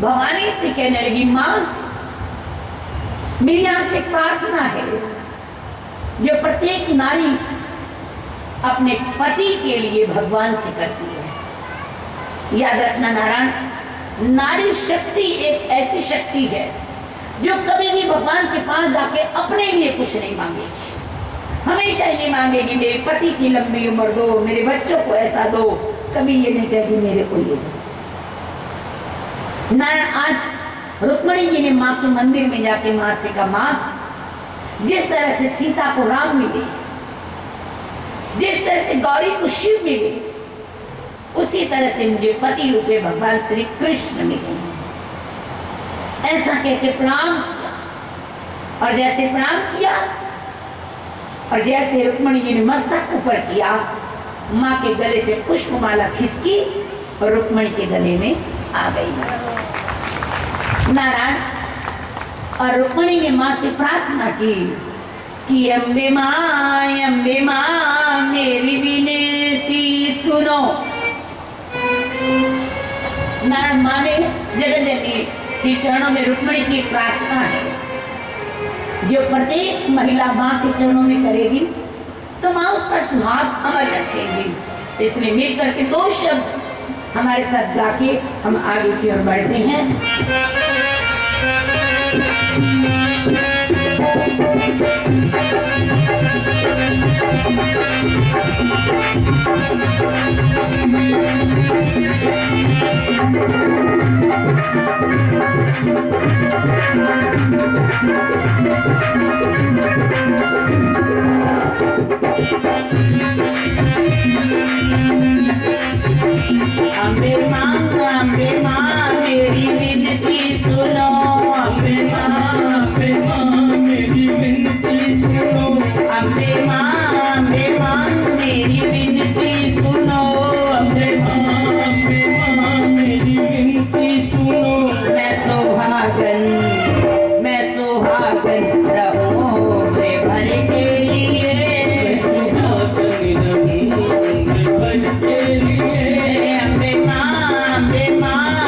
भवानी से कहने लगी, माँ मेरी आपसे प्रार्थना है, जो प्रत्येक नारी अपने पति के लिए भगवान से करती है। याद रखना नारायण, नारी शक्ति एक ऐसी शक्ति है जो कभी भी भगवान के पास जाके अपने लिए कुछ नहीं मांगेगी, हमेशा ये मांगेगी मेरे पति की लंबी उम्र दो, मेरे बच्चों को ऐसा दो, कभी ये नहीं कहेगी मेरे को ये दो। नारायण आज रुक्मिणी जी ने माँ के मंदिर में जाके माँ से कहा, माँ जिस तरह से सीता को राम मिले, जिस तरह से गौरी को शिव मिले, उसी तरह से मुझे पति रूपे भगवान श्री कृष्ण मिले। ऐसा कहकर प्रणाम किया और जैसे प्रणाम किया और जैसे रुक्मिणी जी ने मस्तक ऊपर किया, माँ के गले से पुष्पमाला खिसकी और रुक्मिणी के गले में आ गई नारायण। और रुक्मिणी ने माँ से प्रार्थना की कि अम्बे माँ मेरी विनती सुनो। नारायण माँ ने जगत जननी के चरणों में रुक्मिणी की प्रार्थना है, जो प्रत्येक महिला माँ के चरणों में करेगी तो माँ उसका सुहाग अमर रखेगी। इसलिए मिलकर के दो शब्द हमारे साथ गा के हम आगे की ओर बढ़ते हैं। अम्बे माँ मेरी विनती सुनो, अम्बे माँ मेरी विनती सुनो, अम्बे माँ मेरी विनती सुनो, अम्बे माँ मेरी विनती सुनो। मैं सुहागन रहूं मैं भर के लिए, मैं सुहागन रहूं मैं भर के लिए। अम्बे माँ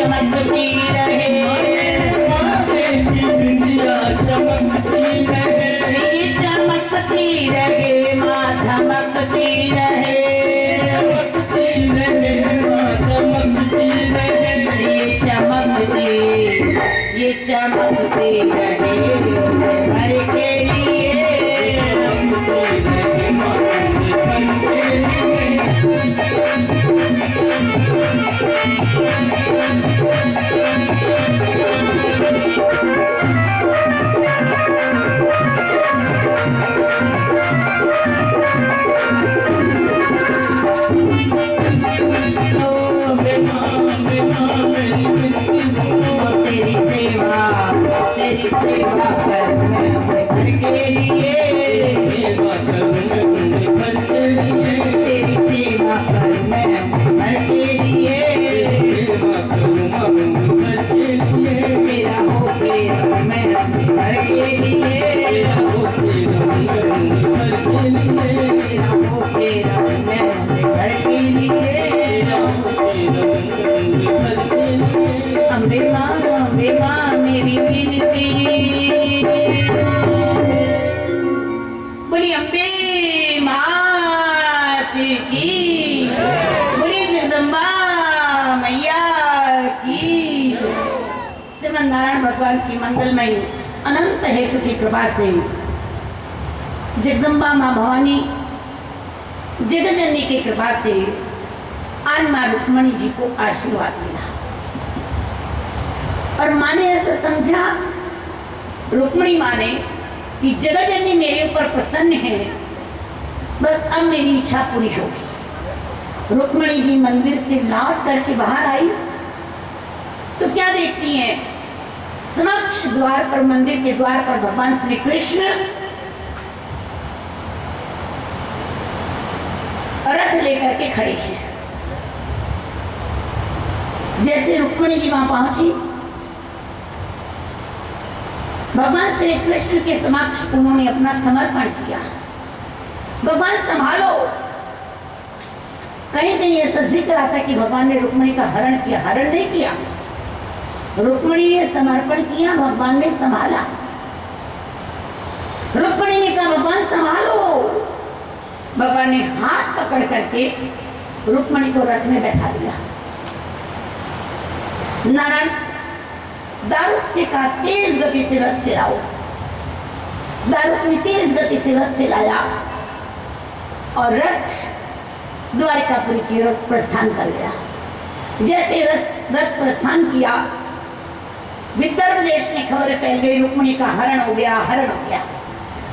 चमकती रहे, बिंदिया चमकती रहे, ये चमकती रहे माँ धमकती रहे, चमकती रहे माँ चमकती रहे, ये चमकती रहे भर के लिए। चमकती रहे माँ धन के लिए। तेरी सेवा कर मैं भर के लिए, सेवा करूँगा भर के लिए, तेरी सेवा कर मैं भर के लिए, सेवा करूँगा भर के लिए, तेरा हो तेरा मैं भर के लिए, तेरा हो तेरा करूँगा भर के लिए, तेरा हो तेरा मैं भर के लिए। तेरा हो तेरा करूँगा भर के लिए। अम्बे माँ मेरी विनती, बोली अम्बे मात की, बोली जगदम्बा मैया की। श्रीमन नारायण भगवान की मंगलमयी अनंत हेतु की कृपा से जगदम्बा माँ भवानी जगतजननी की कृपा से आज माँ रुक्मणी जी को आशीर्वाद मिला और माँ ने ऐसा समझा, रुक्मणी माँ ने, कि जगतजननी मेरे ऊपर प्रसन्न है, बस अब मेरी इच्छा पूरी होगी। रुक्मणी जी मंदिर से लौट करके बाहर आई तो क्या देखती हैं, समक्ष द्वार पर, मंदिर के द्वार पर भगवान श्री कृष्ण रथ लेकर के खड़े हैं। जैसे रुक्मणी जी वहां पहुंची, भगवान श्री कृष्ण के समक्ष उन्होंने अपना समर्पण किया, भगवान संभालो। कहीं कहीं ऐसा जिक्र आता कि भगवान ने रुक्मणी का हरण किया, हरण नहीं किया, रुक्मणी ने समर्पण किया, भगवान ने संभाला। रुक्मणी ने कहा भगवान संभालो, भगवान ने हाथ पकड़ करके रुक्मणी को रथ में बैठा दिया। नारायण दारुक से कहा तेज गति से रथ चलाओ। दारुक ने तेज गति से रथ चलाया और रथ द्वारिकापुरी की ओर प्रस्थान कर गया। जैसे रथ प्रस्थान किया, विदर्भ देश में खबर फैल गई, रुक्मणी का हरण हो गया, हरण हो गया।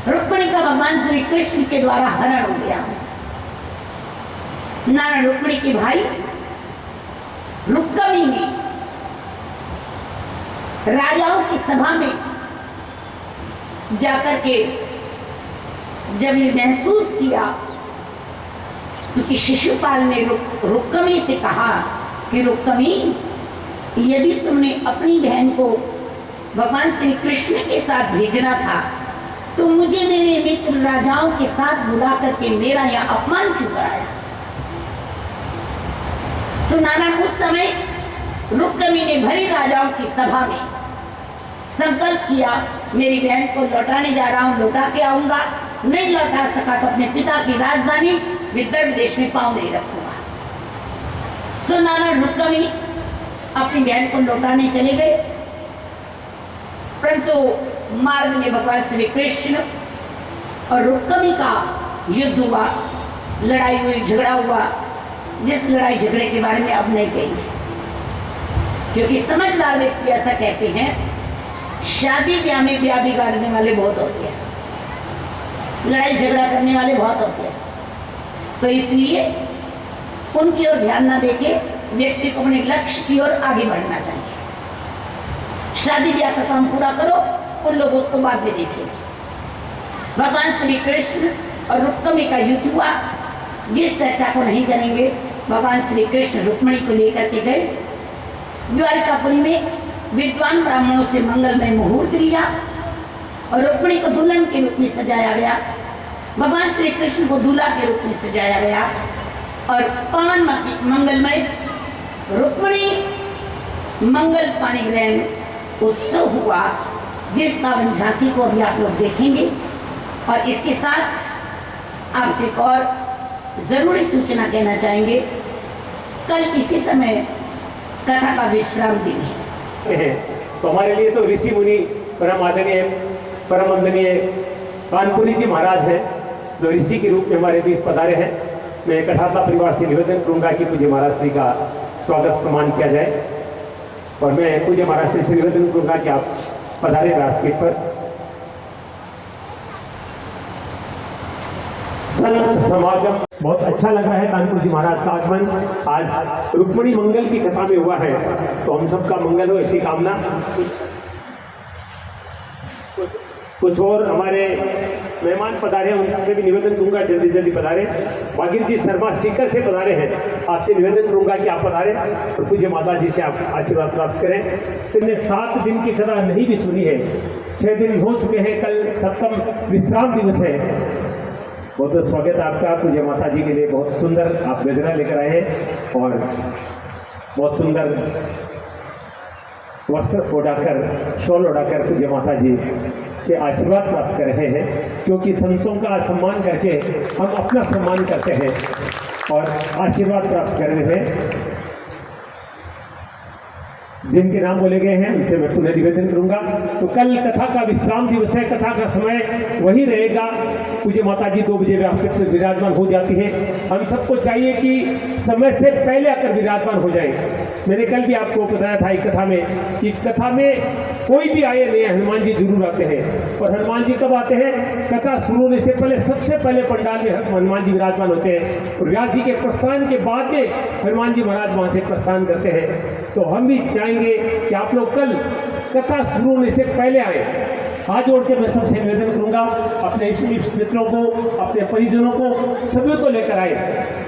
रुक्मणी का भगवान श्री कृष्ण के द्वारा हरण हो गया। नारायण रुक्मणी के भाई रुक्मणी ने राजाओं की सभा में जाकर के जब ये महसूस किया, क्योंकि शिशुपाल ने रुक्मणी से कहा कि रुक्मणी, यदि तुमने अपनी बहन को भगवान श्री कृष्ण के साथ भेजना था तो मुझे मेरे मित्र राजाओं के साथ बुला करके मेरा यह अपमान क्यों कराया। तो नारायण उस समय रुक्मणी ने भरी राजाओं की सभा में संकल्प किया, मेरी बहन को लौटाने जा रहा हूं, लौटा के आऊंगा, नहीं लौटा सका तो अपने पिता की राजधानी विदर्भ देश में पांव नहीं रखूंगा। सो नारायण रुक्मणी अपनी बहन को लौटाने चले गए, परंतु मार्ग में भगवान श्री कृष्ण और रुक्मणी का युद्ध हुआ, लड़ाई हुई, झगड़ा हुआ, जिस लड़ाई झगड़े के बारे में अब नहीं कहेंगे, क्योंकि समझदार व्यक्ति ऐसा कहते हैं, शादी ब्याह में ब्याह बिगाड़ने वाले बहुत होते हैं, लड़ाई झगड़ा करने वाले बहुत होते हैं। तो इसलिए उनकी ओर ध्यान ना देके व्यक्ति को अपने लक्ष्य की ओर आगे बढ़ना चाहिए। शादी ब्याह का काम पूरा करो, उन लोगों को बाद में देखिए। भगवान श्री कृष्ण और रुक्मणी का युद्ध हुआ, जिस चर्चा को नहीं करेंगे। भगवान श्री कृष्ण रुक्मणी को लेकर के गए, द्वारिकापुरी में विद्वान ब्राह्मणों से मंगलमय मुहूर्त लिया और रुक्मणी को दुल्हन के रूप में सजाया गया, भगवान श्री कृष्ण को दूल्हा के रूप में सजाया गया और पावन मंगलमय रुक्मणी मंगल पाणिग्रहण उत्सव हुआ, जिस पावन झांकी को अभी आप लोग देखेंगे। और इसके साथ आपसे एक और ज़रूरी सूचना कहना चाहेंगे, कल इसी समय कथा का विश्राम दिन है। तो हमारे लिए तो ऋषि मुनि परम आदरणीय परम वंदनीय कानपुरी जी महाराज हैं, जो ऋषि के रूप में हमारे बीच पधारे हैं। मैं कठाता परिवार से निवेदन करूंगा कि पूज्य महाराज श्री का स्वागत सम्मान किया जाए, और मैं पूज्य महाराज श्री से निवेदन करूंगा कि आप पधारे व्यासपीठ पर। संत समागम बहुत अच्छा लग रहा है। कानपुर जी महाराज का आगमन आज रुक्मणी मंगल की कथा में हुआ है, तो हम सबका मंगल हो ऐसी कामना। कुछ और हमारे मेहमान पधारे हैं, उनसे भी निवेदन करूंगा जल्दी जल्दी पधारे। भागीर जी शर्मा सीकर से पधारे हैं, आपसे निवेदन करूंगा कि आप पधारे और पूज्य माता जी से आप आशीर्वाद प्राप्त करें। सिर्फ 7 दिन की कथा नहीं भी सुनी है, 6 दिन हो चुके हैं, कल 7वां विश्राम दिवस है। बहुत बहुत स्वागत है आपका। पूज्य माता जी के लिए बहुत सुंदर आप गजरा लेकर आए हैं और बहुत सुंदर वस्त्र ओढ़ाकर, शॉल ओढ़ाकर पूज्य माता जी से आशीर्वाद प्राप्त कर रहे हैं, क्योंकि संतों का सम्मान करके हम अपना सम्मान करते हैं और आशीर्वाद प्राप्त कर रहे हैं। जिनके नाम बोले गए हैं उनसे मैं पुनः निवेदन करूंगा। तो कल कथा का विश्राम दिवस है, कथा का समय वही रहेगा। पूज्य माता जी 2 बजे व्यासपीठ में विराजमान हो जाती है। हम सबको चाहिए कि समय से पहले आकर विराजमान हो जाए। मैंने कल भी आपको बताया था एक कथा में कि कथा में कोई भी आए नहीं, हनुमान जी जरूर आते हैं। और हनुमान जी कब आते हैं? कथा शुरू होने से पहले सबसे पहले पंडाल में हनुमान जी विराजमान होते हैं, और व्यास जी के प्रस्थान के बाद में हनुमान जी महाराज वहाँ से प्रस्थान करते हैं। तो हम भी चाहेंगे कि आप लोग कल कथा शुरू होने से पहले आए। हाथ जोड़ के मैं सबसे निवेदन करूंगा, अपने मित्रों को, अपने परिजनों को, सभी को लेकर आए,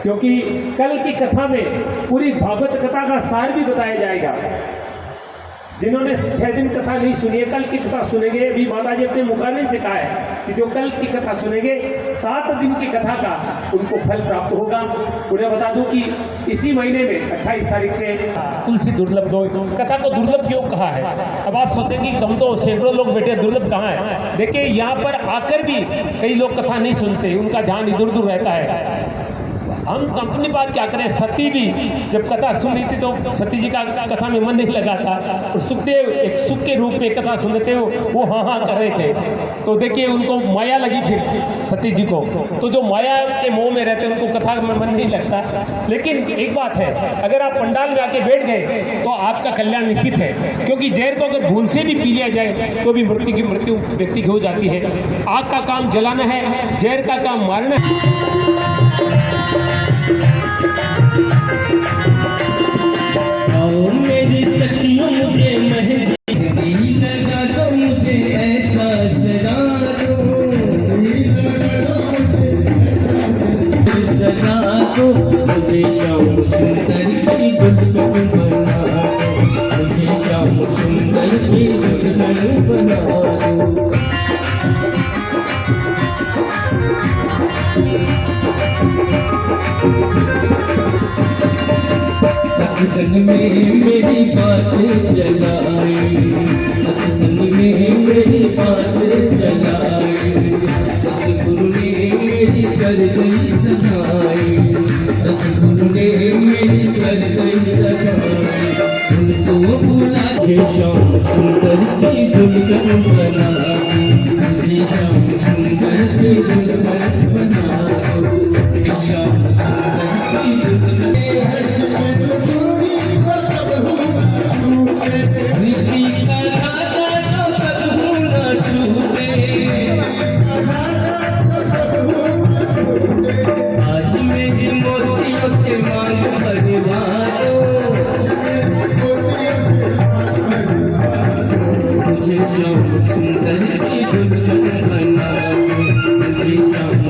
क्योंकि कल की कथा में पूरी भागवत कथा का सार भी बताया जाएगा। जिन्होंने 6 दिन कथा नहीं सुनी है, कल की कथा सुनेंगे। अभी माता जी अपने मुखारबिन से कहा है कि जो कल की कथा सुनेंगे 7 दिन की कथा का उनको फल प्राप्त होगा। उन्हें बता दूं कि इसी महीने में 28 तारीख से तुलसी दुर्लभ दो कथा को दुर्लभ क्यों कहा है? अब आप सोचेंगे कि हम तो सैकड़ों लोग बैठे, दुर्लभ कहाँ है? देखिए, यहाँ पर आकर भी कई लोग कथा नहीं सुनते, उनका ध्यान इधर उधर रहता है। हम अपनी बात क्या करें, सती भी जब कथा सुन रही थी तो सती जी का कथा में मन नहीं लगा था, और सुखदेव एक सुख के रूप में कथा सुन रहे थे, वो हाँ हाँ कर रहे थे। तो देखिए, उनको माया लगी फिर सती जी को, तो जो माया के मोह में रहते हैं उनको कथा में मन नहीं लगता। लेकिन एक बात है, अगर आप पंडाल में आके बैठ गए तो आपका कल्याण निश्चित है, क्योंकि जहर को अगर भूल से भी पी लिया जाए तो भी मृत्यु व्यक्ति की हो जाती है। आग का काम जलाना है, जहर का काम मारना है। आओ मेरी सखियों, मुझे मेहंदी लगा दो, मुझे ऐसा सजा दो, सजा दो, मुझे श्याम सुंदर की दुल्हन बना दो, मुझे श्याम सुंदर की दुल्हन बना दो। सत्संग में मेरी बात जलाई, सत्संग में मेरी बात जलाई, सतगुरु ने मेरी कर गई सगाई, सतगुरु ने मेरी कर गई सगाई। उनको भूला मुझे श्याम सुंदर की दुल्हन बना दो, मुझे श्याम सुंदर की दुल्हन बना दो, श्याम सुंदर की दुल्हन। आज मेरी मोतियों से मांग भरवा दो, मुझे श्याम सुंदर की दुल्हन बना दो, मुझे श्याम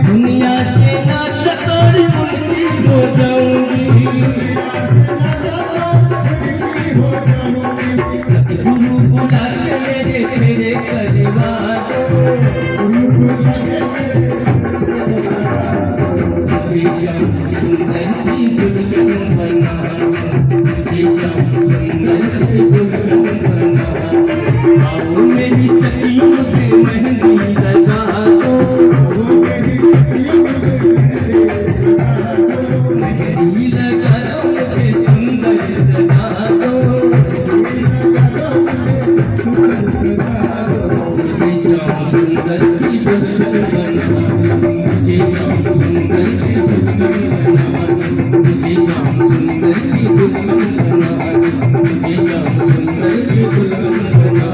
दुनिया से नाता तोड़ मुक्ति हो जाऊंगी। सतगुरु बुला के मेरे तेरे परिवार मुझे श्याम सुंदर सी दुल्हन बना, मुझे श्याम सुंदर सी दुल्हन बना। आओ मेरी सखियों पे मेहंदी लगा दो, मेहंदी लगा दो मुझे सुंदर सजा दो। मुझे श्याम सुंदर की दुल्हन बना, मुझे श्याम सुंदर की दुल्हन बना, मुझे श्याम सुंदर की दुल्हन बना, मुझे श्याम सुंदर की दुल्हन बना,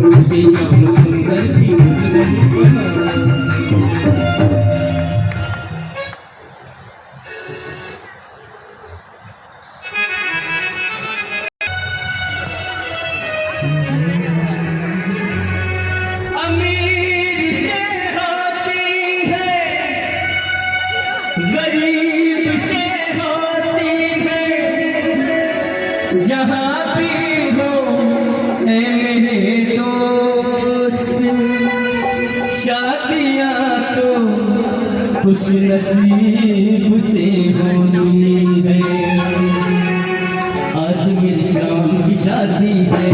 मुझे श्याम सुंदर की दुल्हन बना। अमीर से होती है, गरीब से होती है, जहाँ भी हो ऐ मेरे दोस्त। शादियाँ तो खुश नसीब से होती है, आज मेरी शाम की शादी है।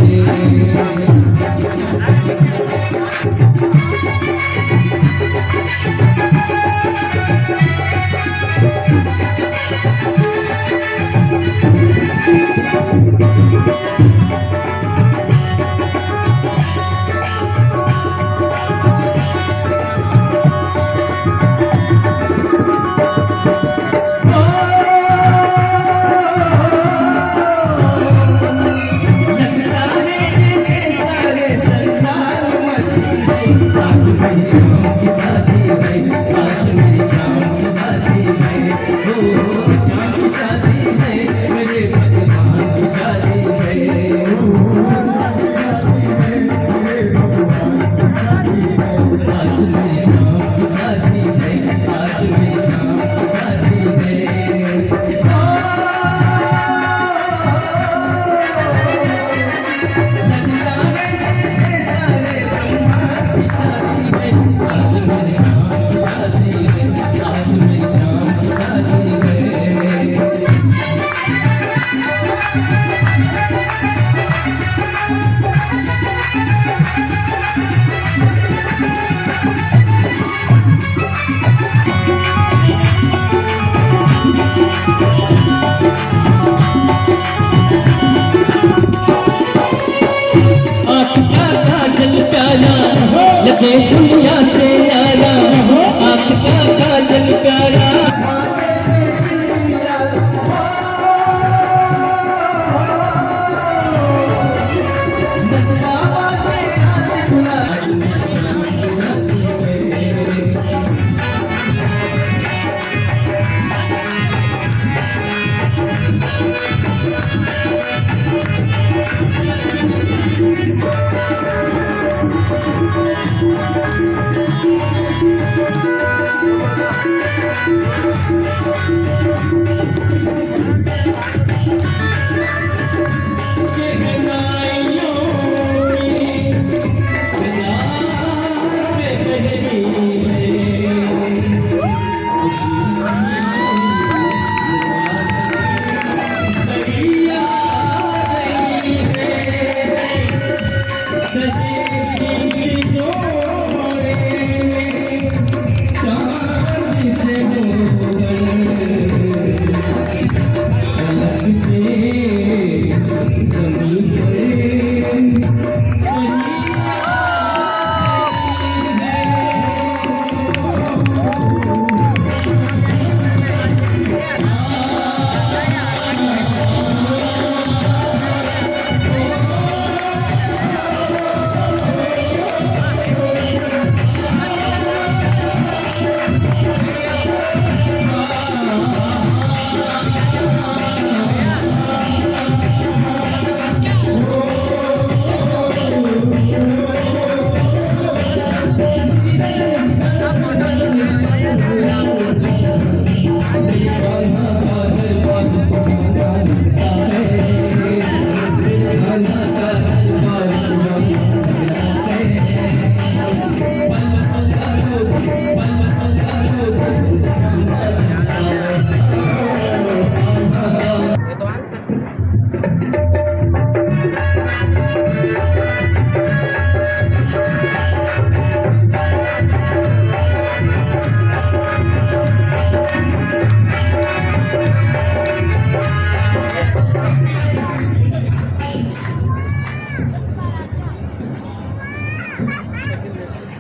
लगे दुनिया से न्यारा, आँख का काजल प्यारा।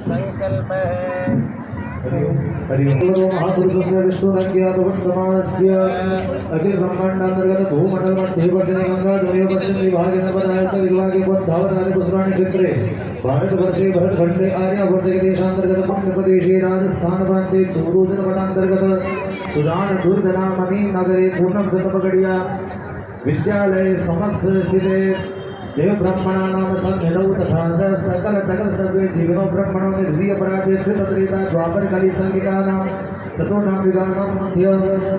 संकल्प महापुरुषस्य विष्णुरज्ञातवस्तमानस्य अखिल ब्रह्मांडांतर्गत भूमंडल मध्ये वर्तते गंगा जले पश्चिम विभागे नर्मदायत विभागे धावतानि पुष्पाणि क्षेत्रे भारतवर्षे भरतखंडे आर्यावर्ते देशांतर्गत पुण्य प्रदेशे राजस्थान प्रांते चूरुजन वनांतर्गत सुजान दुर्गनामणि नगरे पूर्णम जनपगड़िया विद्यालय समक्ष स्थिते देव ब्रह्मणा नाम संघनौ तथा सकल सकल सर्वे जीवनो ब्रह्मणो निर्धीय पराधे कृतत्रेता द्वापर कलि संगिका नाम ततो नाम विगानाम मध्य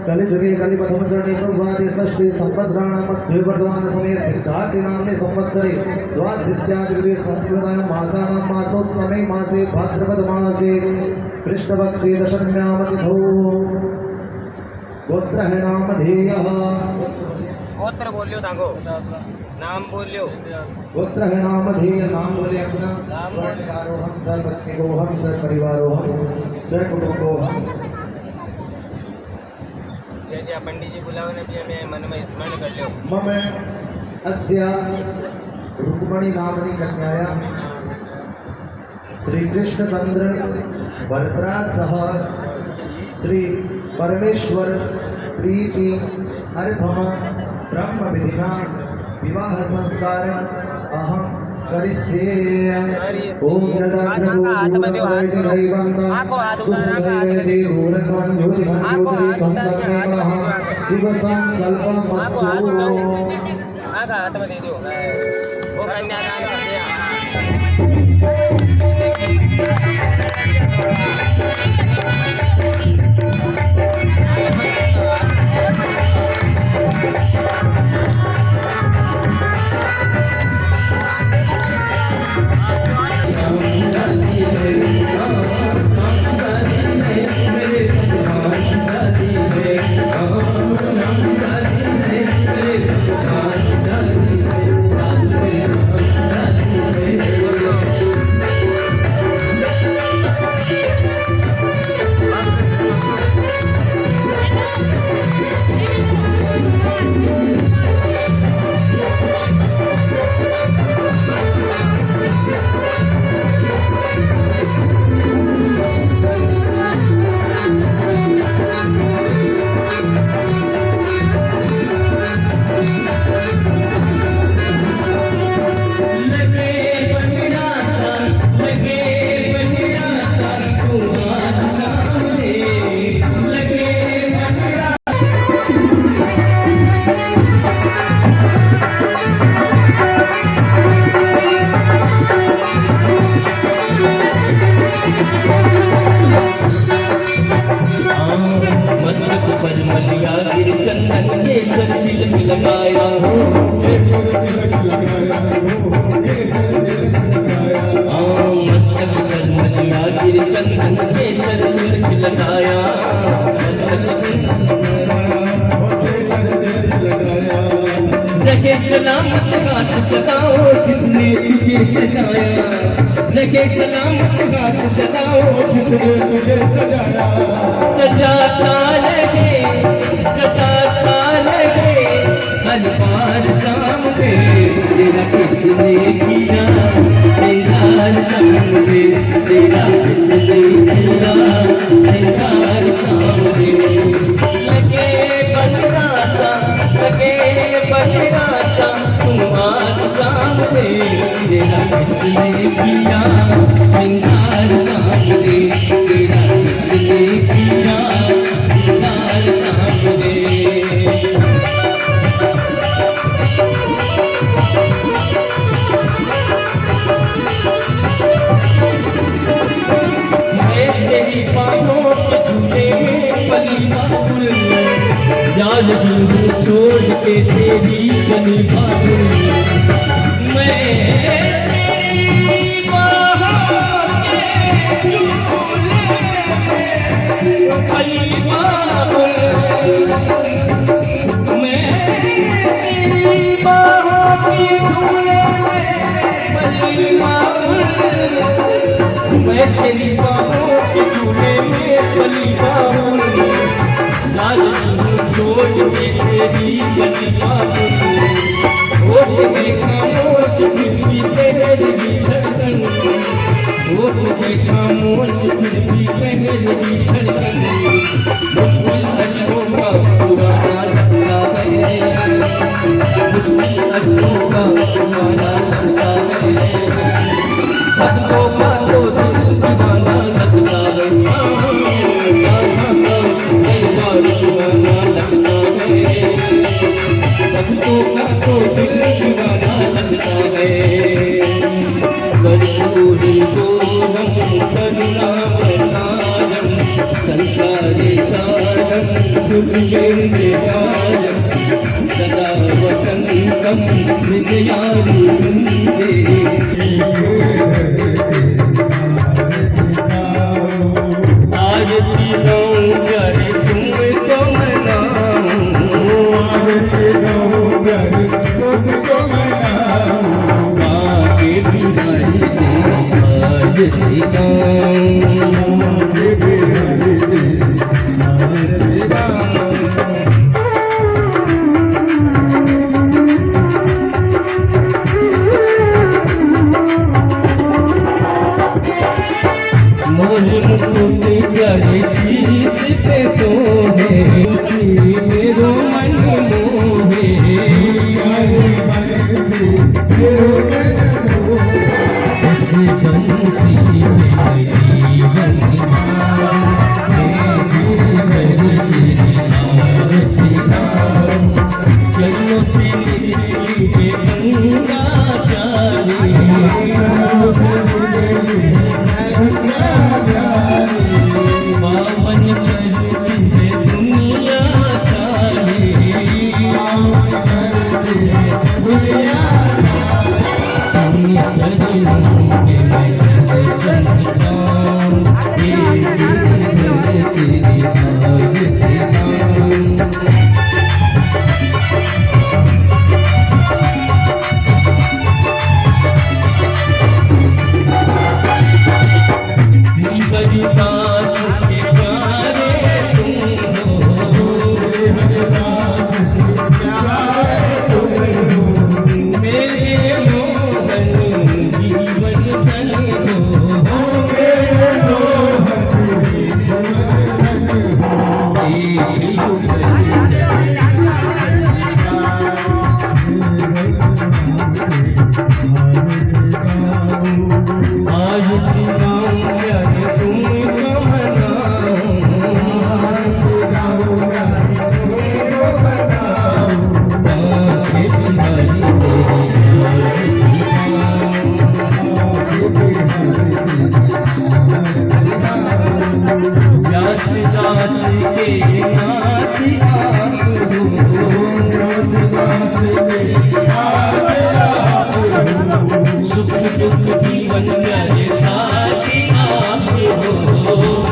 कलि जुगे कलि प्रथम चरणे प्रभाते षष्ठी संवत्सराणां मध्य वर्तमान समय सिद्धार्थ नामने संवत्सरे द्वादशादिग्रे संस्कृतायां मासानां मासोत्तमे मासे भाद्रपद मासे कृष्णपक्षे दशम्यां तिथौ गोत्रः नामधेयः गोत्र बोलियो तांगो नाम बोलियो गोत्र है नामधेय नाम बोले अपना परिवारोहम सर्वत्निकोहम सर्वपरिवारोहम सर्वकुटुंबोहम। जय जय पंडित जी बुलाओ ने भी हमें मन में स्मरण कर लो। मम अस्य रुक्मणी नामनी कन्याया श्री कृष्ण चंद्र बलत्रा सह श्री परमेश्वर प्रीति अर्थम ब्रह्म विधिना विवाह संस्कार अहम करिष्ये। ओम शिव संकल्पमस्तु। हाथ में दे दो वो कन्यादान कर दिया। रखे सलामत हाथ सदाओ जिसने तुझे सजाया, रखे सलामत हाथ सदाओ जिसने तुझे सजाया। सजाता रहे सताता रहे हर बार सामने तेरा किसने किया, तेरा सामने तेरा किसने किया, तेरा सामने लगे बनना सा लगे बनना सा तुम आज सामने तेरा किसने किया, सिंगार सामने तेरा किसने किया, सिंगार सामने। तेरी बाहों के झूले में पली बाबुल जान झूठ छोड़ के तेरी गली बाबुल मैं तेरी बाहों के झूले में पली बाबुल मैं तेरी बाहों के झूले में पली बाबुल मैं तेरी बाहों के झूले में पली बाबुल लाल छोड़ के तेरी गली बाबुल होठ में खामोश फिर भी तेरी धड़कन होठ पे खामोश फिर भी पहली धड़कन मुश्किल अश्कों का पुराना लगता है मुश्किल अश्कों का पुराना लगता है सबको बातों दिल दीवाना लगता है कई बार सुहाना लगता है सबको बातों दिल दीवाना लगता है कर्पूरी गोरम करुणावतारम संसारे सारम दुर्गेन्द्रकारम सदा वसंतम हृदयारुन्दे आरती गाऊं प्यारे तुमको मनाऊं आरती गाऊं प्यारे तुमको मनाऊं आगे बिहारी दे आरती गाऊं आगे बिहारी दे आरती गाऊं मोहे मुकुट प्यारे शीश पे सोहे उसी मेरो मन मोहे इस बंसी में जीवन चलो से गंगा पावन करती है दुनिया सारी अपनी सजनों के मैं दर्शन पाऊं तेरी हरिदास के प्यारे तुम हो मेरे मोहन जीवन धन हो मेरे मोहन जीवन आज व्यासदास के नाथी आप हो सुख दुख जीवन प्यारे साथी आप हो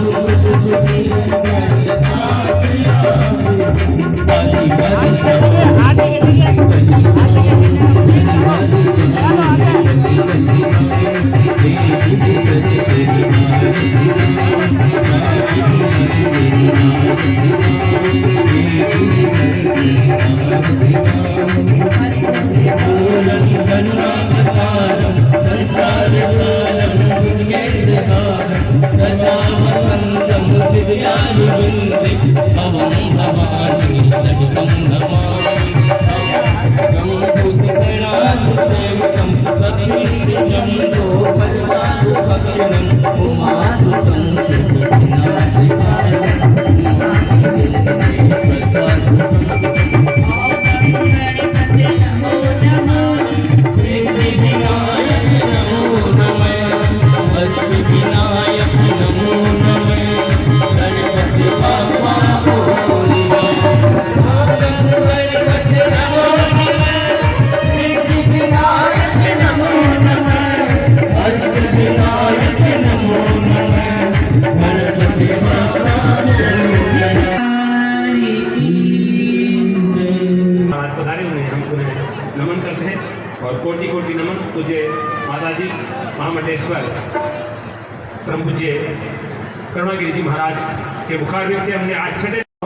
बारी नमन करते हैं और कोटि कोटि नमन पूज्य माताजी महामंडेश्वर परम पूज्य करुणागिरी जी महाराज के मुखारविंद से हमने आज छठे